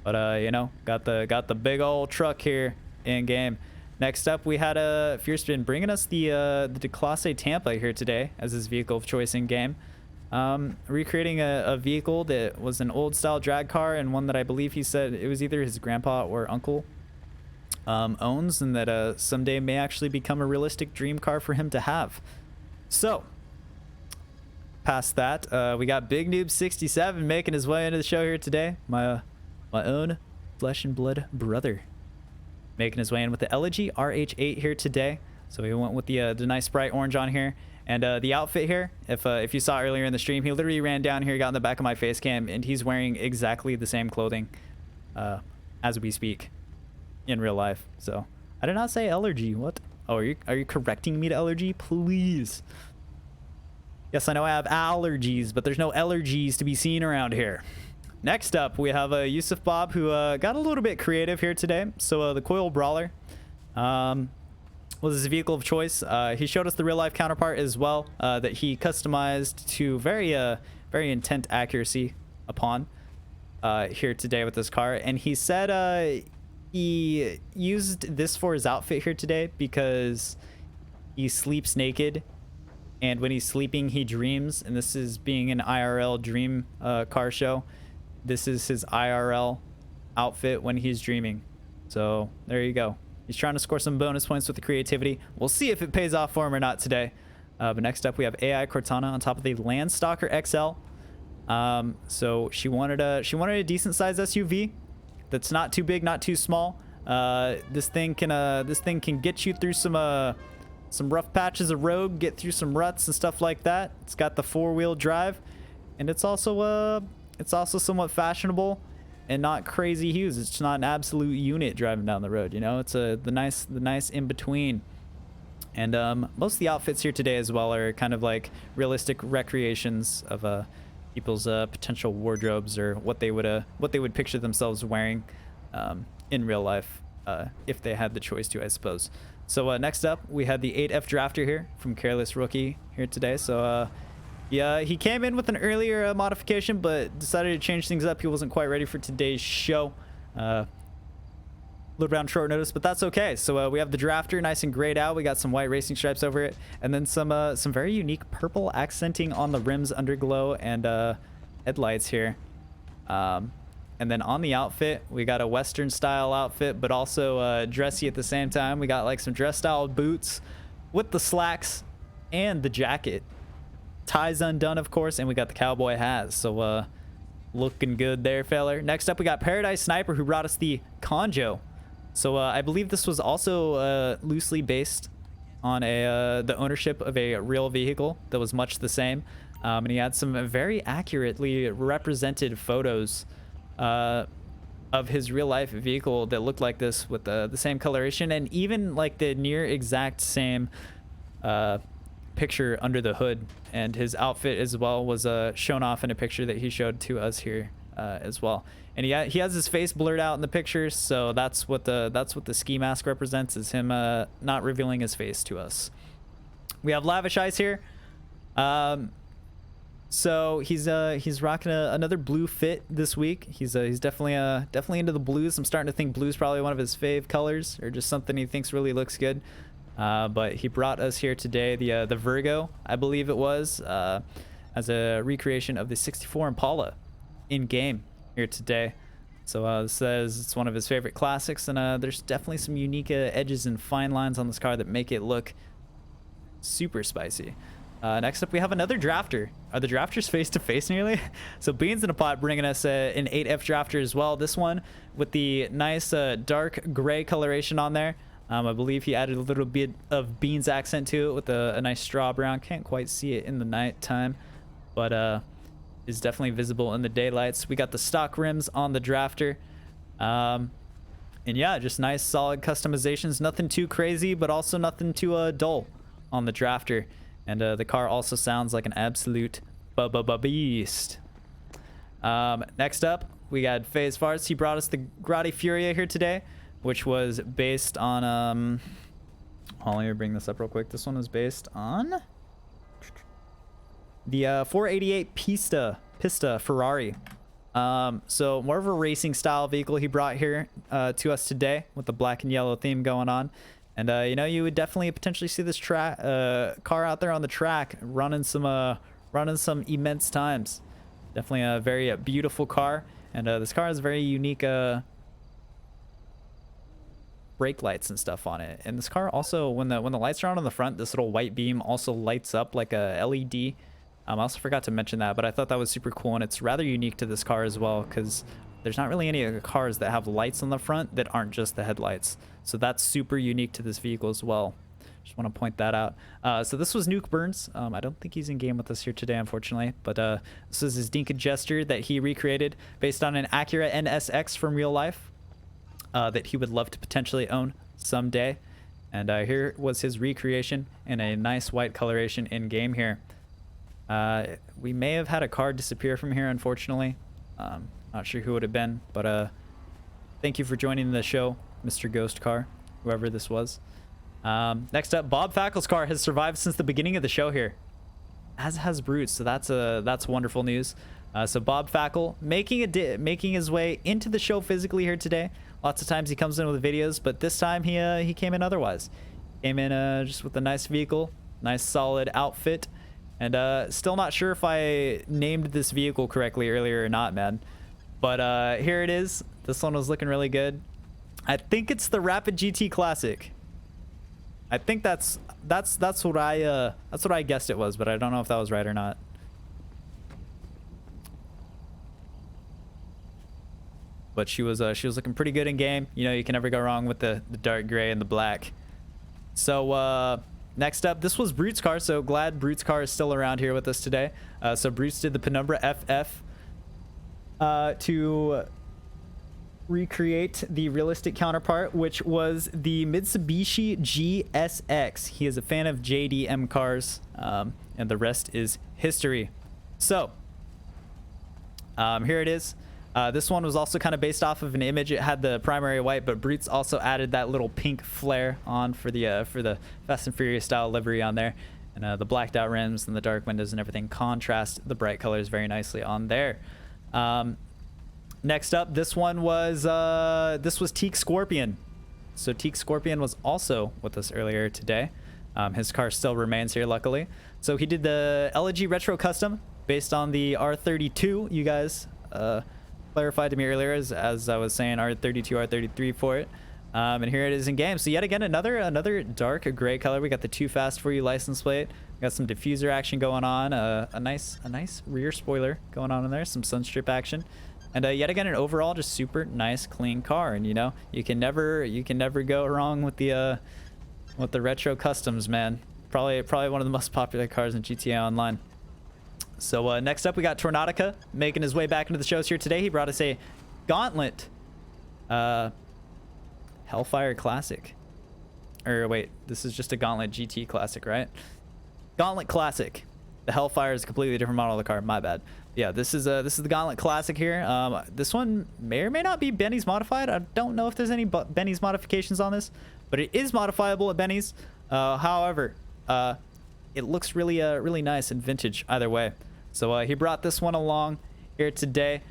But you know, got the big old truck here in game. Next up, we had Fearspin bringing us the Declasse Tampa here today as his vehicle of choice in game. Recreating a vehicle that was an old style drag car, and one that I believe he said it was either his grandpa or uncle owns, and that someday may actually become a realistic dream car for him to have. So past that, we got Big Noob 67 making his way into the show here today. My own flesh and blood brother making his way in with the Elegy Rh8 here today. So we went with the nice bright orange on here. And the outfit here, if you saw earlier in the stream, he literally ran down here, got in the back of my face cam, and he's wearing exactly the same clothing as we speak in real life. So I did not say allergy. What? Oh, are you correcting me to allergy? Please. Yes, I know I have allergies, but there's no allergies to be seen around here. Next up, we have Yusuf Bob, who got a little bit creative here today. So the Coil Brawler was his vehicle of choice. He showed us the real life counterpart as well, that he customized to very intent accuracy upon here today with this car. And he said he used this for his outfit here today because he sleeps naked, and when he's sleeping he dreams, and this is being an IRL dream car show. This is his IRL outfit when he's dreaming. So there you go. He's trying to score some bonus points with the creativity. We'll see if it pays off for him or not today. But next up, we have AI Cortana on top of the Landstalker XL. So she wanted a decent sized SUV that's not too big, not too small. This thing can get you through some rough patches of road, get through some ruts and stuff like that. It's got the 4-wheel drive, and it's also somewhat fashionable and not crazy huge. It's not an absolute unit driving down the road, you know. It's the nice in between. And most of the outfits here today as well are kind of like realistic recreations of people's potential wardrobes, or what they would picture themselves wearing in real life if they had the choice to, I suppose. So next up, we had the 8F Drafter here from Careless Rookie here today. So yeah, he came in with an earlier modification, but decided to change things up. He wasn't quite ready for today's show. A little bit on short notice, but that's okay. So we have the Drafter nice and grayed out. We got some white racing stripes over it, and then some very unique purple accenting on the rims, underglow, and headlights here. And then on the outfit, we got a Western style outfit, but also dressy at the same time. We got like some dress style boots with the slacks and the jacket. Ties undone, of course, and we got the cowboy hat. So looking good there, feller. Next up, we got Paradise Sniper, who brought us the Conjo. So I believe this was also loosely based on the ownership of a real vehicle that was much the same. And he had some very accurately represented photos of his real life vehicle that looked like this, with the same coloration, and even like the near exact same picture under the hood. And his outfit as well was shown off in a picture that he showed to us here as well. And he has his face blurred out in the pictures, so that's what the ski mask represents, is him not revealing his face to us. We have Lavish Eyes here. So he's rocking another blue fit this week. He's definitely into the blues. I'm starting to think blue's probably one of his fave colors, or just something he thinks really looks good. But he brought us here today the Virgo, I believe it was, as a recreation of the 64 Impala in game here today. So it says it's one of his favorite classics, and there's definitely some unique edges and fine lines on this car that make it look super spicy. Next up, we have another drafter. Are the drafters face to face nearly? So Beans in a Pot bringing us an 8F drafter as well. This one with the nice dark gray coloration on there. I believe he added a little bit of Beans accent to it with a nice straw brown. Can't quite see it in the night time, but is definitely visible in the daylights. We got the stock rims on the drafter. And yeah, just nice solid customizations. Nothing too crazy, but also nothing too dull on the drafter. And the car also sounds like an absolute beast. Next up, we got FaZe Farts. He brought us the Grotti Furia here today, which was based on... let me bring this up real quick. This one was based on the 488 Pista Ferrari. So more of a racing style vehicle he brought here to us today with the black and yellow theme going on. And you know, you would definitely potentially see this car out there on the track running some immense times. Definitely a very beautiful car, and this car has very unique brake lights and stuff on it. And this car also, when the lights are on the front, this little white beam also lights up like a LED. I also forgot to mention that, but I thought that was super cool, and it's rather unique to this car as well, because there's not really any cars that have lights on the front that aren't just the headlights. So that's super unique to this vehicle as well. Just want to point that out. So this was Nuke Burns. I don't think he's in game with us here today, unfortunately. But this is his Dinka Jester that he recreated based on an Acura NSX from real life that he would love to potentially own someday. And here was his recreation in a nice white coloration in game here. We may have had a car disappear from here, unfortunately. Not sure who it would have been, but thank you for joining the show, Mr. Ghost Car, whoever this was. Next up, Bob Fackel's car has survived since the beginning of the show here, as has Brutes, so that's wonderful news. So Bob Fackel making his way into the show physically here today. Lots of times he comes in with videos, but this time he came in otherwise. Came in just with a nice vehicle, nice solid outfit, and still not sure if I named this vehicle correctly earlier or not, man. But here it is. This one was looking really good. I think it's the Rapid GT Classic. I think that's what I guessed it was, but I don't know if that was right or not. But she was looking pretty good in game. You know, you can never go wrong with the dark gray and the black. So next up, this was Brute's car. So glad Brute's car is still around here with us today. So Brute's did the Penumbra Ff to recreate the realistic counterpart, which was the Mitsubishi Gsx. He is a fan of JDM cars, and the rest is history. So here it is. This one was also kind of based off of an image. It had the primary white, but Brutes also added that little pink flare on for the Fast and Furious style livery on there, and the blacked out rims and the dark windows and everything contrast the bright colors very nicely on there. Next up, this one was Teak Scorpion. So Teak Scorpion was also with us earlier today. His car still remains here, luckily. So he did the Elegy Retro Custom based on the R32. You guys clarified to me earlier as I was saying R32, R33 for it. And here it is in game. So yet again, another dark gray color. We got the Too Fast For You license plate. We got some diffuser action going on. A nice rear spoiler going on in there. Some sunstrip action. And yet again, an overall just super nice, clean car. And you know, you can never go wrong with the retro customs, man. Probably one of the most popular cars in GTA Online. So next up, we got Tornadica making his way back into the shows here today. He brought us a Gauntlet Hellfire Classic. Or wait, this is just a Gauntlet GT Classic, right? Gauntlet Classic. The Hellfire is a completely different model of the car. My bad. Yeah, this is the Gauntlet Classic here. This one may or may not be Benny's modified. I don't know if there's any Benny's modifications on this, but it is modifiable at Benny's. However, it looks really nice and vintage either way. So he brought this one along here today,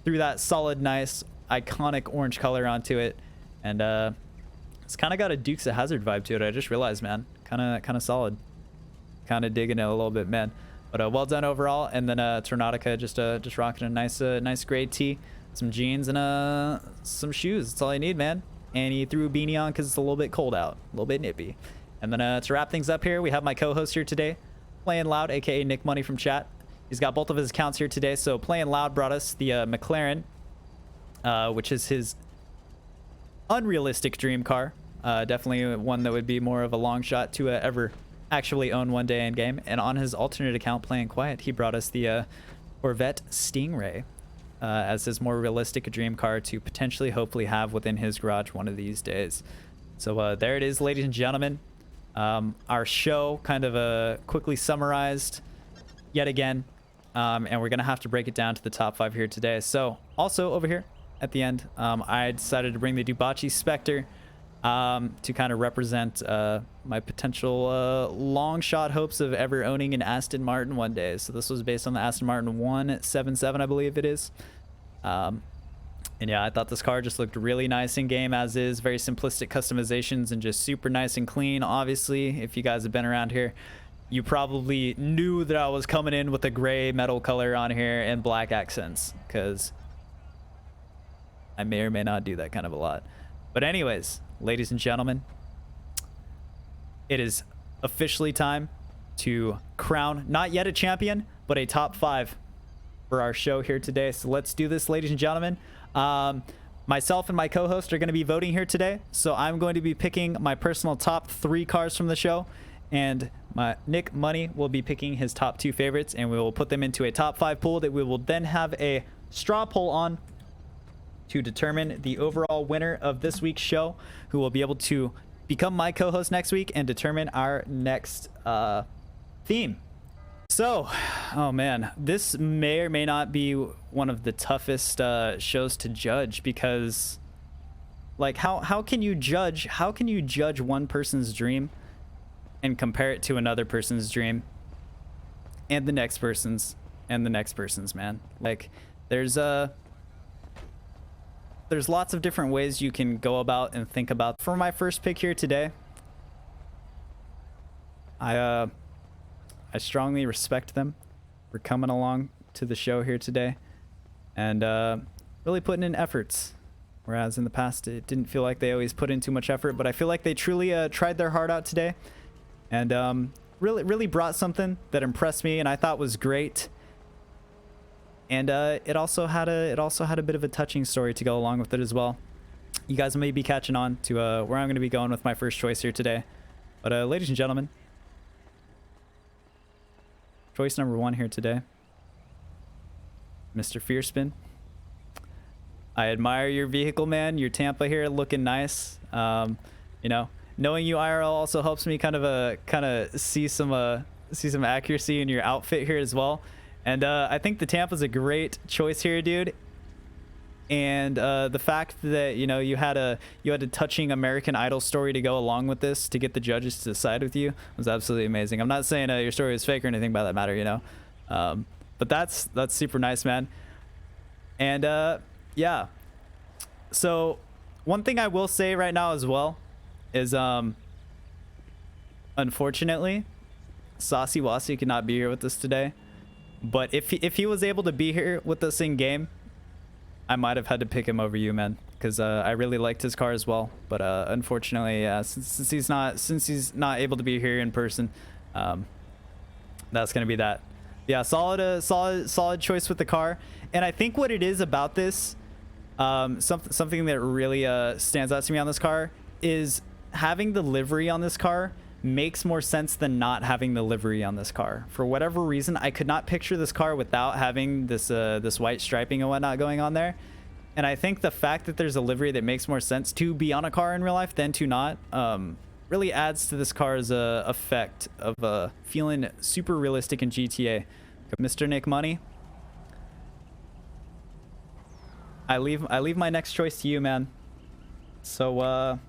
threw that solid, nice, iconic orange color onto it, and it's kind of got a Dukes of Hazzard vibe to it. I just realized, man, kind of solid, kind of digging it a little bit, man. But well done overall. And then Tornadica just rocking a nice gray tee, some jeans, and some shoes. That's all I need, man. And he threw a beanie on because it's a little bit cold out, a little bit nippy. And then to wrap things up here, we have my co-host here today, Playing Loud, aka Nick Money from chat. He's got both of his accounts here today. So Playing Loud brought us the McLaren, which is his unrealistic dream car. Definitely one that would be more of a long shot to ever actually own one day in game. And on his alternate account, Playing Quiet, he brought us the Corvette Stingray as his more realistic dream car to potentially, hopefully have within his garage one of these days. So there it is, ladies and gentlemen. Our show kind of quickly summarized yet again. And we're going to have to break it down to the top 5 here today. So also over here at the end, I decided to bring the Dubachi Spectre to kind of represent my potential long shot hopes of ever owning an Aston Martin one day. So this was based on the Aston Martin 177, I believe it is. And yeah, I thought this car just looked really nice in game as is. Very simplistic customizations and just super nice and clean. Obviously, if you guys have been around here, you probably knew that I was coming in with a gray metal color on here and black accents, because I may or may not do that kind of a lot. But anyways, ladies and gentlemen, it is officially time to crown not yet a champion, but a top 5 for our show here today. So let's do this, ladies and gentlemen. Myself and my co-host are going to be voting here today. So I'm going to be picking my personal top 3 cars from the show, and my Nick Money will be picking his top 2 favorites, and we will put them into a top 5 pool that we will then have a straw poll on to determine the overall winner of this week's show, who will be able to become my co-host next week and determine our next theme. So, oh man, this may or may not be one of the toughest shows to judge, because like how can you judge one person's dream and compare it to another person's dream and the next person's and the next person's, man? Like there's lots of different ways you can go about and think about. For my first pick here today, I strongly respect them for coming along to the show here today and really putting in efforts, whereas in the past it didn't feel like they always put in too much effort. But I feel like they truly tried their heart out today, and really brought something that impressed me and I thought was great. And it also had a bit of a touching story to go along with it as well. You guys may be catching on to where I'm going to be going with my first choice here today. But ladies and gentlemen, choice number 1 here today, Mr. Fearspin. I admire your vehicle, man. Your Tampa here looking nice. You know, knowing you IRL also helps me kind of see some accuracy in your outfit here as well. And I think the Tampa's a great choice here, dude. And the fact that, you know, you had a touching American Idol story to go along with this to get the judges to side with you was absolutely amazing. I'm not saying your story is fake or anything by that matter, you know. But that's super nice, man. And yeah. So one thing I will say right now as well is unfortunately Saucy Wassy could not be here with us today. But if he was able to be here with us in game, I might have had to pick him over you, man, because I really liked his car as well. But unfortunately, since he's not able to be here in person, that's gonna be that. Yeah, solid choice with the car. And I think what it is about this, something that really stands out to me on this car is having the livery on this car makes more sense than not having the livery on this car. For whatever reason, I could not picture this car without having this this white striping and whatnot going on there. And I think the fact that there's a livery that makes more sense to be on a car in real life than to not really adds to this car's effect of feeling super realistic in GTA. Mr. Nick Money, I leave my next choice to you, man. So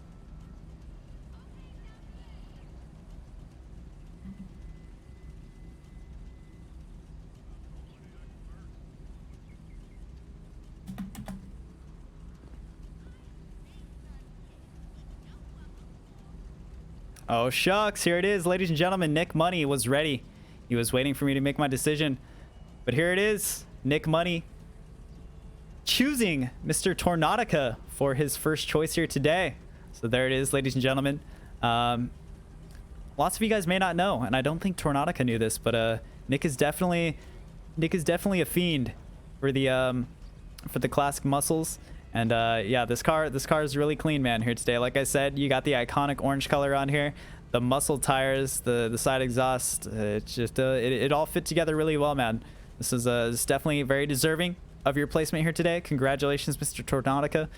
Oh, shucks. Here it is, ladies and gentlemen. Nick Money was ready. He was waiting for me to make my decision. But here it is. Nick Money choosing Mr. Tornadica for his first choice here today. So there it is, ladies and gentlemen. Lots of you guys may not know, and I don't think Tornadica knew this, but Nick is definitely a fiend for the classic muscles. And yeah, this car is really clean, man, here today. Like I said, you got the iconic orange color on here, the muscle tires, the side exhaust. It's just it all fit together really well, man. This is definitely very deserving of your placement here today. Congratulations, Mr. Tornadica,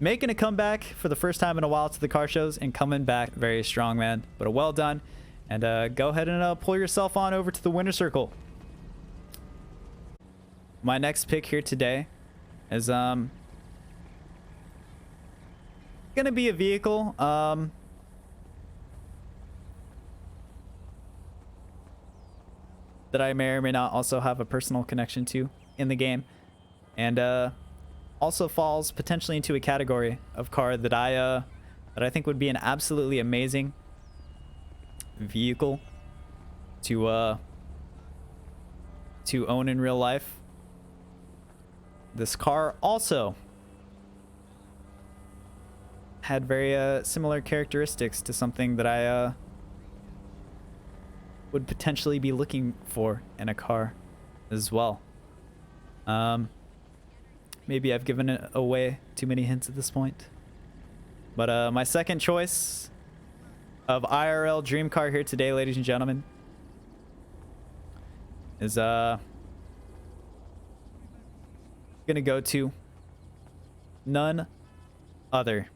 making a comeback for the first time in a while to the car shows and coming back very strong, man. But well done. And go ahead and pull yourself on over to the winner circle. My next pick here today is gonna be a vehicle that I may or may not also have a personal connection to in the game, and also falls potentially into a category of car that I think would be an absolutely amazing vehicle to own in real life. This car also had very similar characteristics to something that I would potentially be looking for in a car as well. Maybe I've given it away too many hints at this point. But my second choice of IRL dream car here today, ladies and gentlemen, is gonna go to none other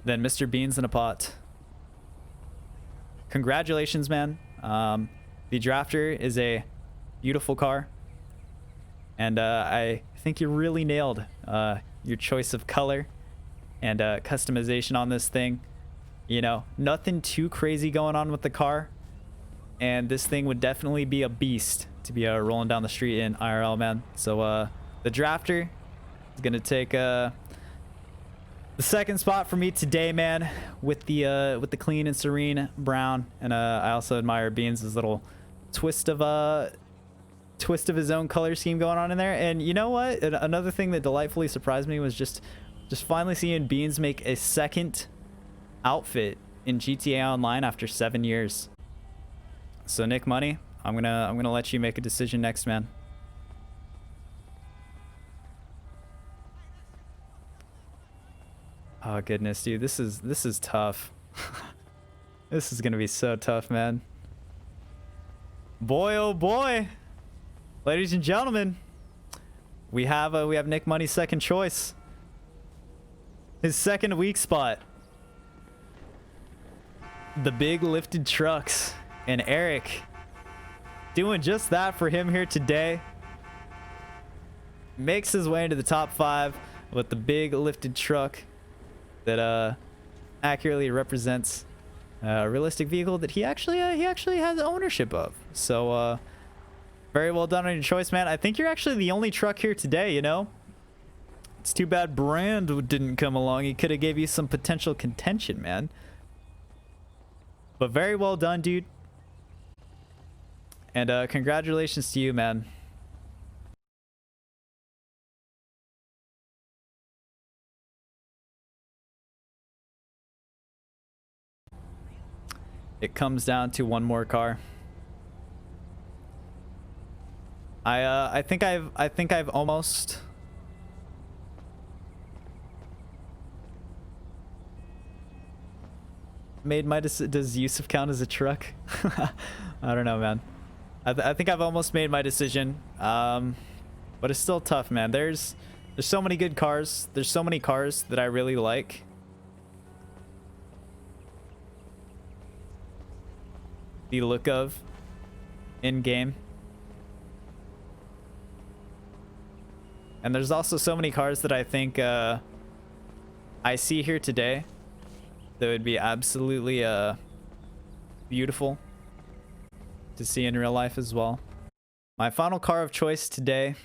than Mr. Beans in a Pot. Congratulations, man. The Drafter is a beautiful car, and I think you really nailed your choice of color and customization on this thing. You know, nothing too crazy going on with the car, and this thing would definitely be a beast to be rolling down the street in IRL, man. So the Drafter is gonna take the second spot for me today, man, with the clean and serene brown. And I also admire Beans' little twist of his own color scheme going on in there. And you know what? Another thing that delightfully surprised me was just finally seeing Beans make a second outfit in GTA Online after 7 years. So Nick Money, I'm gonna let you make a decision next, man. Oh goodness, dude, this is tough. This is gonna be so tough, man. Boy, oh boy, ladies and gentlemen, we have Nick Money's second choice, his second weak spot. The big lifted trucks, and Eric doing just that for him here today. Makes his way into the top 5 with the big lifted truck that accurately represents a realistic vehicle that he actually has ownership of. So very well done on your choice, man. I think you're actually the only truck here today, you know. It's too bad Brand didn't come along. He could have gave you some potential contention, man. But very well done, dude. And congratulations to you, man. It comes down to one more car. I think I've almost made my decision. Does Yusuf count as a truck? I don't know, man. I think I've almost made my decision. But it's still tough, man. There's so many good cars. There's so many cars that I really like. The look of in game, and there's also so many cars that I think I see here today that would be absolutely beautiful to see in real life as well. My final car of choice today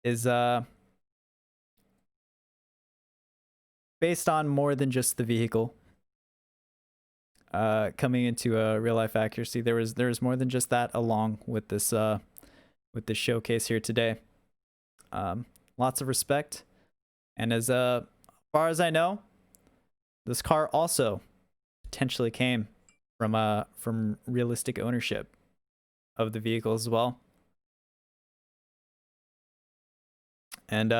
is based on more than just the vehicle. Coming into a real life accuracy, there was more than just that along with this showcase here today. Lots of respect, and as far as I know, this car also potentially came from realistic ownership of the vehicle as well. And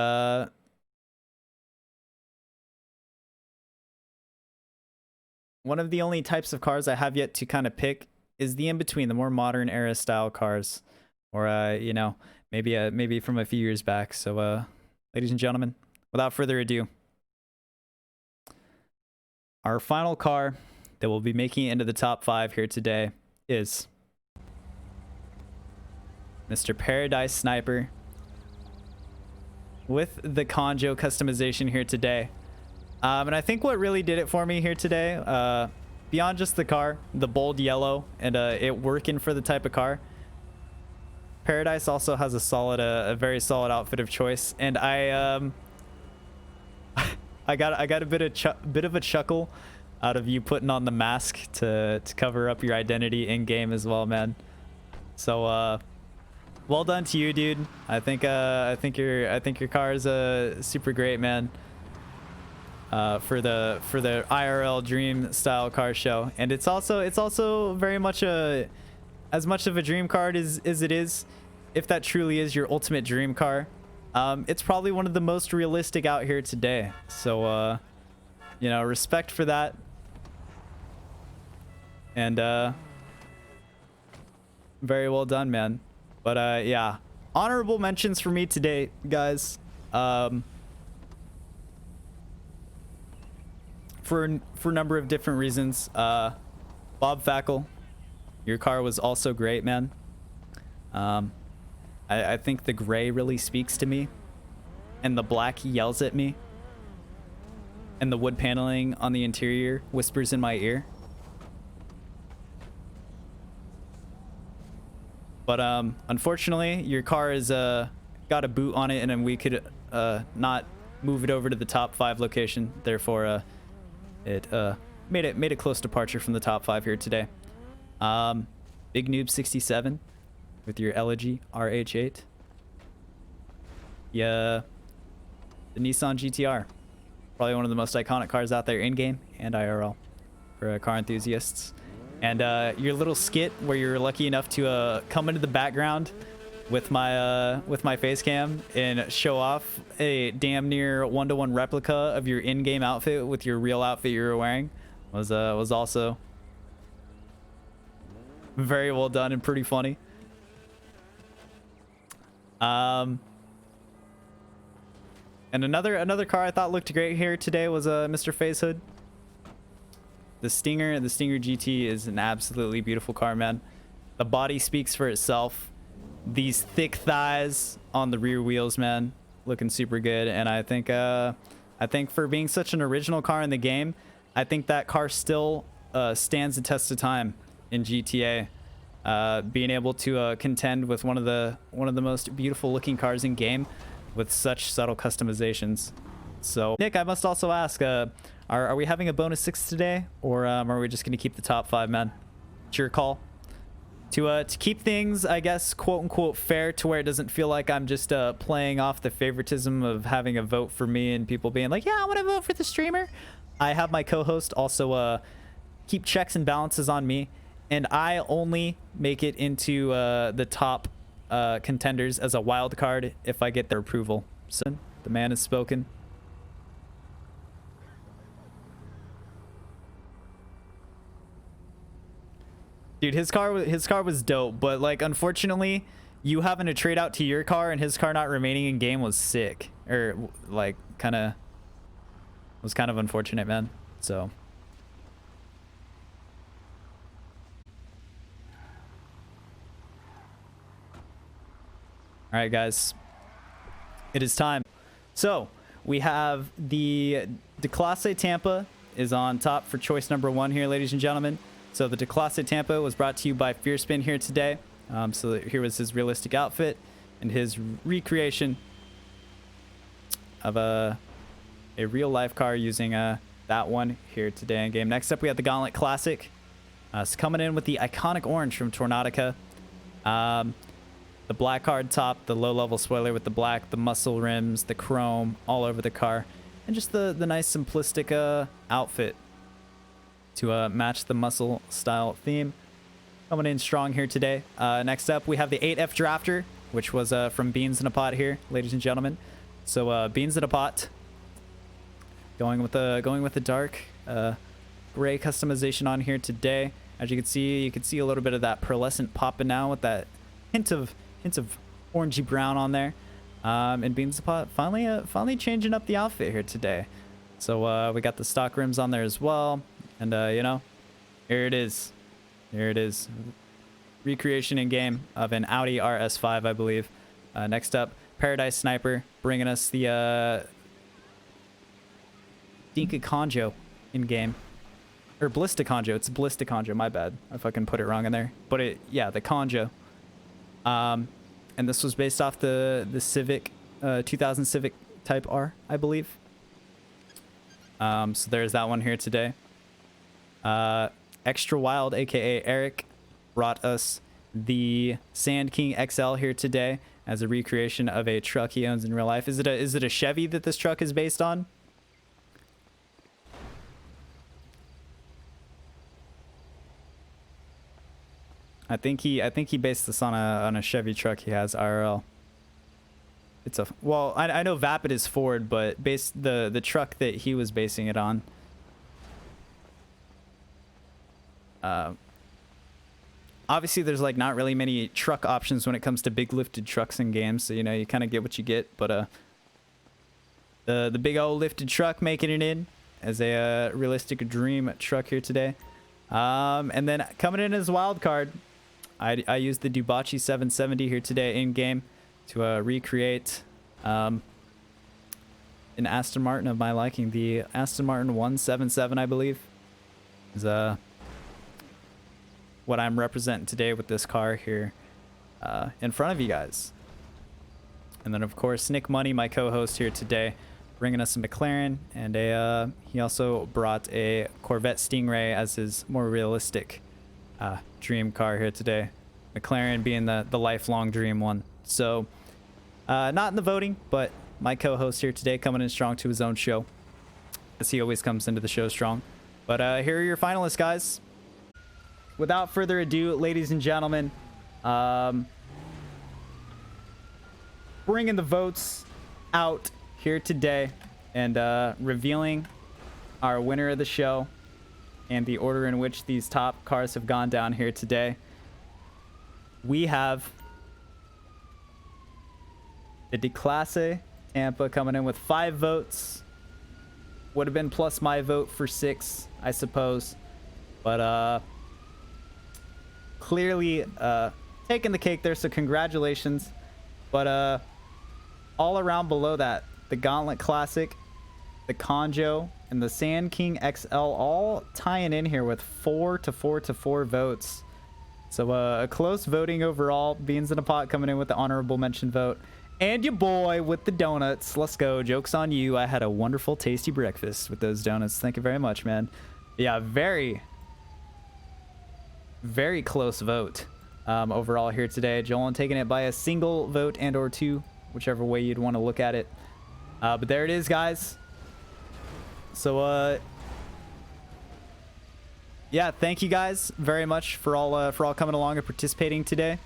one of the only types of cars I have yet to kind of pick is the in-between, the more modern era style cars, or you know, maybe from a few years back. So ladies and gentlemen, without further ado, our final car that will be making it into the top 5 here today is Mr. Paradise Sniper with the Conjo customization here today. And I think what really did it for me here today, beyond just the car, the bold yellow, and it working for the type of car, Paradise also has a very solid outfit of choice. And I got a bit of a chuckle out of you putting on the mask to cover up your identity in game as well, man. So well done to you, dude. I think your car is super great, man. For the IRL dream style car show, and it's also very much as much of a dream car as it is, if that truly is your ultimate dream car. It's probably one of the most realistic out here today. So you know, respect for that. And very well done, man. But yeah, honorable mentions for me today, guys. For a number of different reasons. Bob Fackel, your car was also great, man. I think the gray really speaks to me, and the black yells at me, and the wood paneling on the interior whispers in my ear. But unfortunately, your car is got a boot on it, and then we could not move it over to the top 5 location. Therefore, it made a close departure from the top 5 here today. Big Noob 67 with your Elegy Rh8. Yeah, the Nissan Gtr, probably one of the most iconic cars out there in game and IRL for car enthusiasts. And your little skit where you're lucky enough to come into the background with my face cam and show off a damn near 1-to-1 replica of your in-game outfit with your real outfit you were wearing was also very well done and pretty funny. And another car I thought looked great here today was Mr. Face Hood. The Stinger GT is an absolutely beautiful car, man. The body speaks for itself. These thick thighs on the rear wheels, man, looking super good. And I think for being such an original car in the game, I think that car still stands the test of time in GTA. Being able to contend with one of the most beautiful looking cars in game with such subtle customizations. So Nick, I must also ask, are we having a bonus 6 today, or are we just gonna keep the top 5, man? It's your call. To keep things, I guess, quote unquote fair, to where it doesn't feel like I'm just playing off the favoritism of having a vote for me and people being like, yeah, I want to vote for the streamer. I have my co-host also keep checks and balances on me, and I only make it into the top contenders as a wild card if I get their approval. So the man has spoken. Dude, his car was dope, but like unfortunately, you having to trade out to your car and his car not remaining in game was sick, or like was kind of unfortunate, man. So all right, guys, it is time. So we have the Declasse Tampa is on top for choice number 1 here, ladies and gentlemen. So the Declasse Tampa was brought to you by Fearspin here today. So here was his realistic outfit and his recreation of a real life car using that one here today in game. Next up, we have the Gauntlet Classic. It's coming in with the iconic orange from Tornadica. The black hard top, the low-level spoiler with the black, the muscle rims, the chrome all over the car, and just the nice simplistic outfit to match the muscle style theme. Coming in strong here today. Next up, we have the 8F Drafter, which was from Beans in a Pot here, ladies and gentlemen. So Beans in a Pot, going with the dark gray customization on here today. As you can see a little bit of that pearlescent popping now with that hint of orangey brown on there. And Beans in a Pot finally changing up the outfit here today. So we got the stock rims on there as well, and you know, here it is. Here it is. Recreation in game of an Audi Rs5, I believe. Next up, Paradise Sniper, bringing us the Dinka Conjo in game. Or Ballista Conjo. It's Ballista Conjo, my bad. I fucking put it wrong in there. But yeah, the Conjo. And this was based off the Civic, 2000 Civic Type R, I believe. So there's that one here today. Extra Wild, aka Eric, brought us the Sand King XL here today as a recreation of a truck he owns in real life. Is it a Chevy that this truck is based on? I think he based this on a Chevy truck he has IRL. It's a, well, I know Vapid is Ford, but the truck that he was basing it on. Obviously there's like not really many truck options when it comes to big lifted trucks in games, so you know, you kind of get what you get. But the big old lifted truck making it in as a realistic dream truck here today. And then coming in as a wild card, I used the Dubachi 770 here today in game to recreate an Aston Martin of my liking. The Aston Martin 177, I believe, is what I'm representing today with this car here in front of you guys. And then of course Nick Money, my co-host here today, bringing us a McLaren, and he also brought a Corvette Stingray as his more realistic dream car here today. McLaren being the lifelong dream one. So not in the voting, but my co-host here today coming in strong to his own show, as he always comes into the show strong. But here are your finalists, guys. Without further ado, ladies and gentlemen, bringing the votes out here today and revealing our winner of the show and the order in which these top cars have gone down here today. We have the Declasse Tampa coming in with 5 votes. Would have been plus my vote for 6, I suppose. But clearly taking the cake there, so congratulations. But all around below that, the Gauntlet Classic, the Conjo, and the Sand King XL all tying in here with 4 to 4 to 4 votes. So a close voting overall. Beans in a Pot coming in with the honorable mention vote. And your boy with the donuts. Let's go. Joke's on you. I had a wonderful, tasty breakfast with those donuts. Thank you very much, man. Yeah, very close vote overall here today. Jolan taking it by a single vote and or 2, whichever way you'd want to look at it. But there it is, guys. So yeah, thank you guys very much for all coming along and participating today.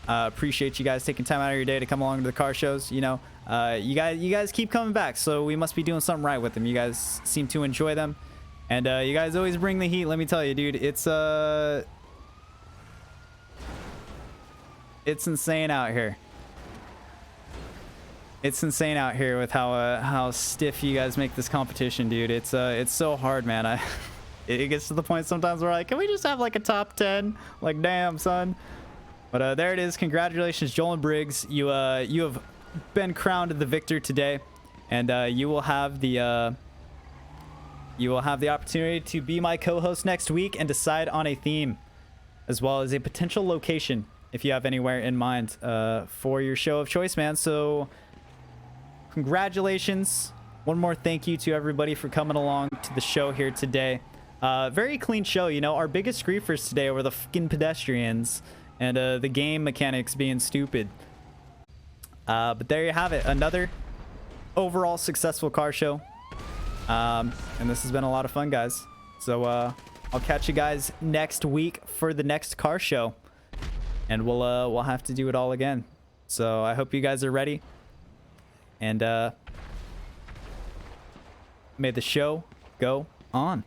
Appreciate you guys taking time out of your day to come along to the car shows. You know, you guys keep coming back, so we must be doing something right with them. You guys seem to enjoy them, and you guys always bring the heat. Let me tell you, dude, it's insane out here. It's insane out here with how stiff you guys make this competition, dude. It's so hard, man. It gets to the point sometimes where like, can we just have like a top 10? Like, damn, son. But there it is. Congratulations, Joel and Briggs. You have been crowned the victor today, and you will have the opportunity to be my co-host next week and decide on a theme, as well as a potential location if you have anywhere in mind for your show of choice, man. So congratulations. One more thank you to everybody for coming along to the show here today. Very clean show, you know. Our biggest griefers today were the fucking pedestrians and the game mechanics being stupid. But there you have it. Another overall successful car show. And this has been a lot of fun, guys. So I'll catch you guys next week for the next car show. And we'll have to do it all again. So I hope you guys are ready. And may the show go on.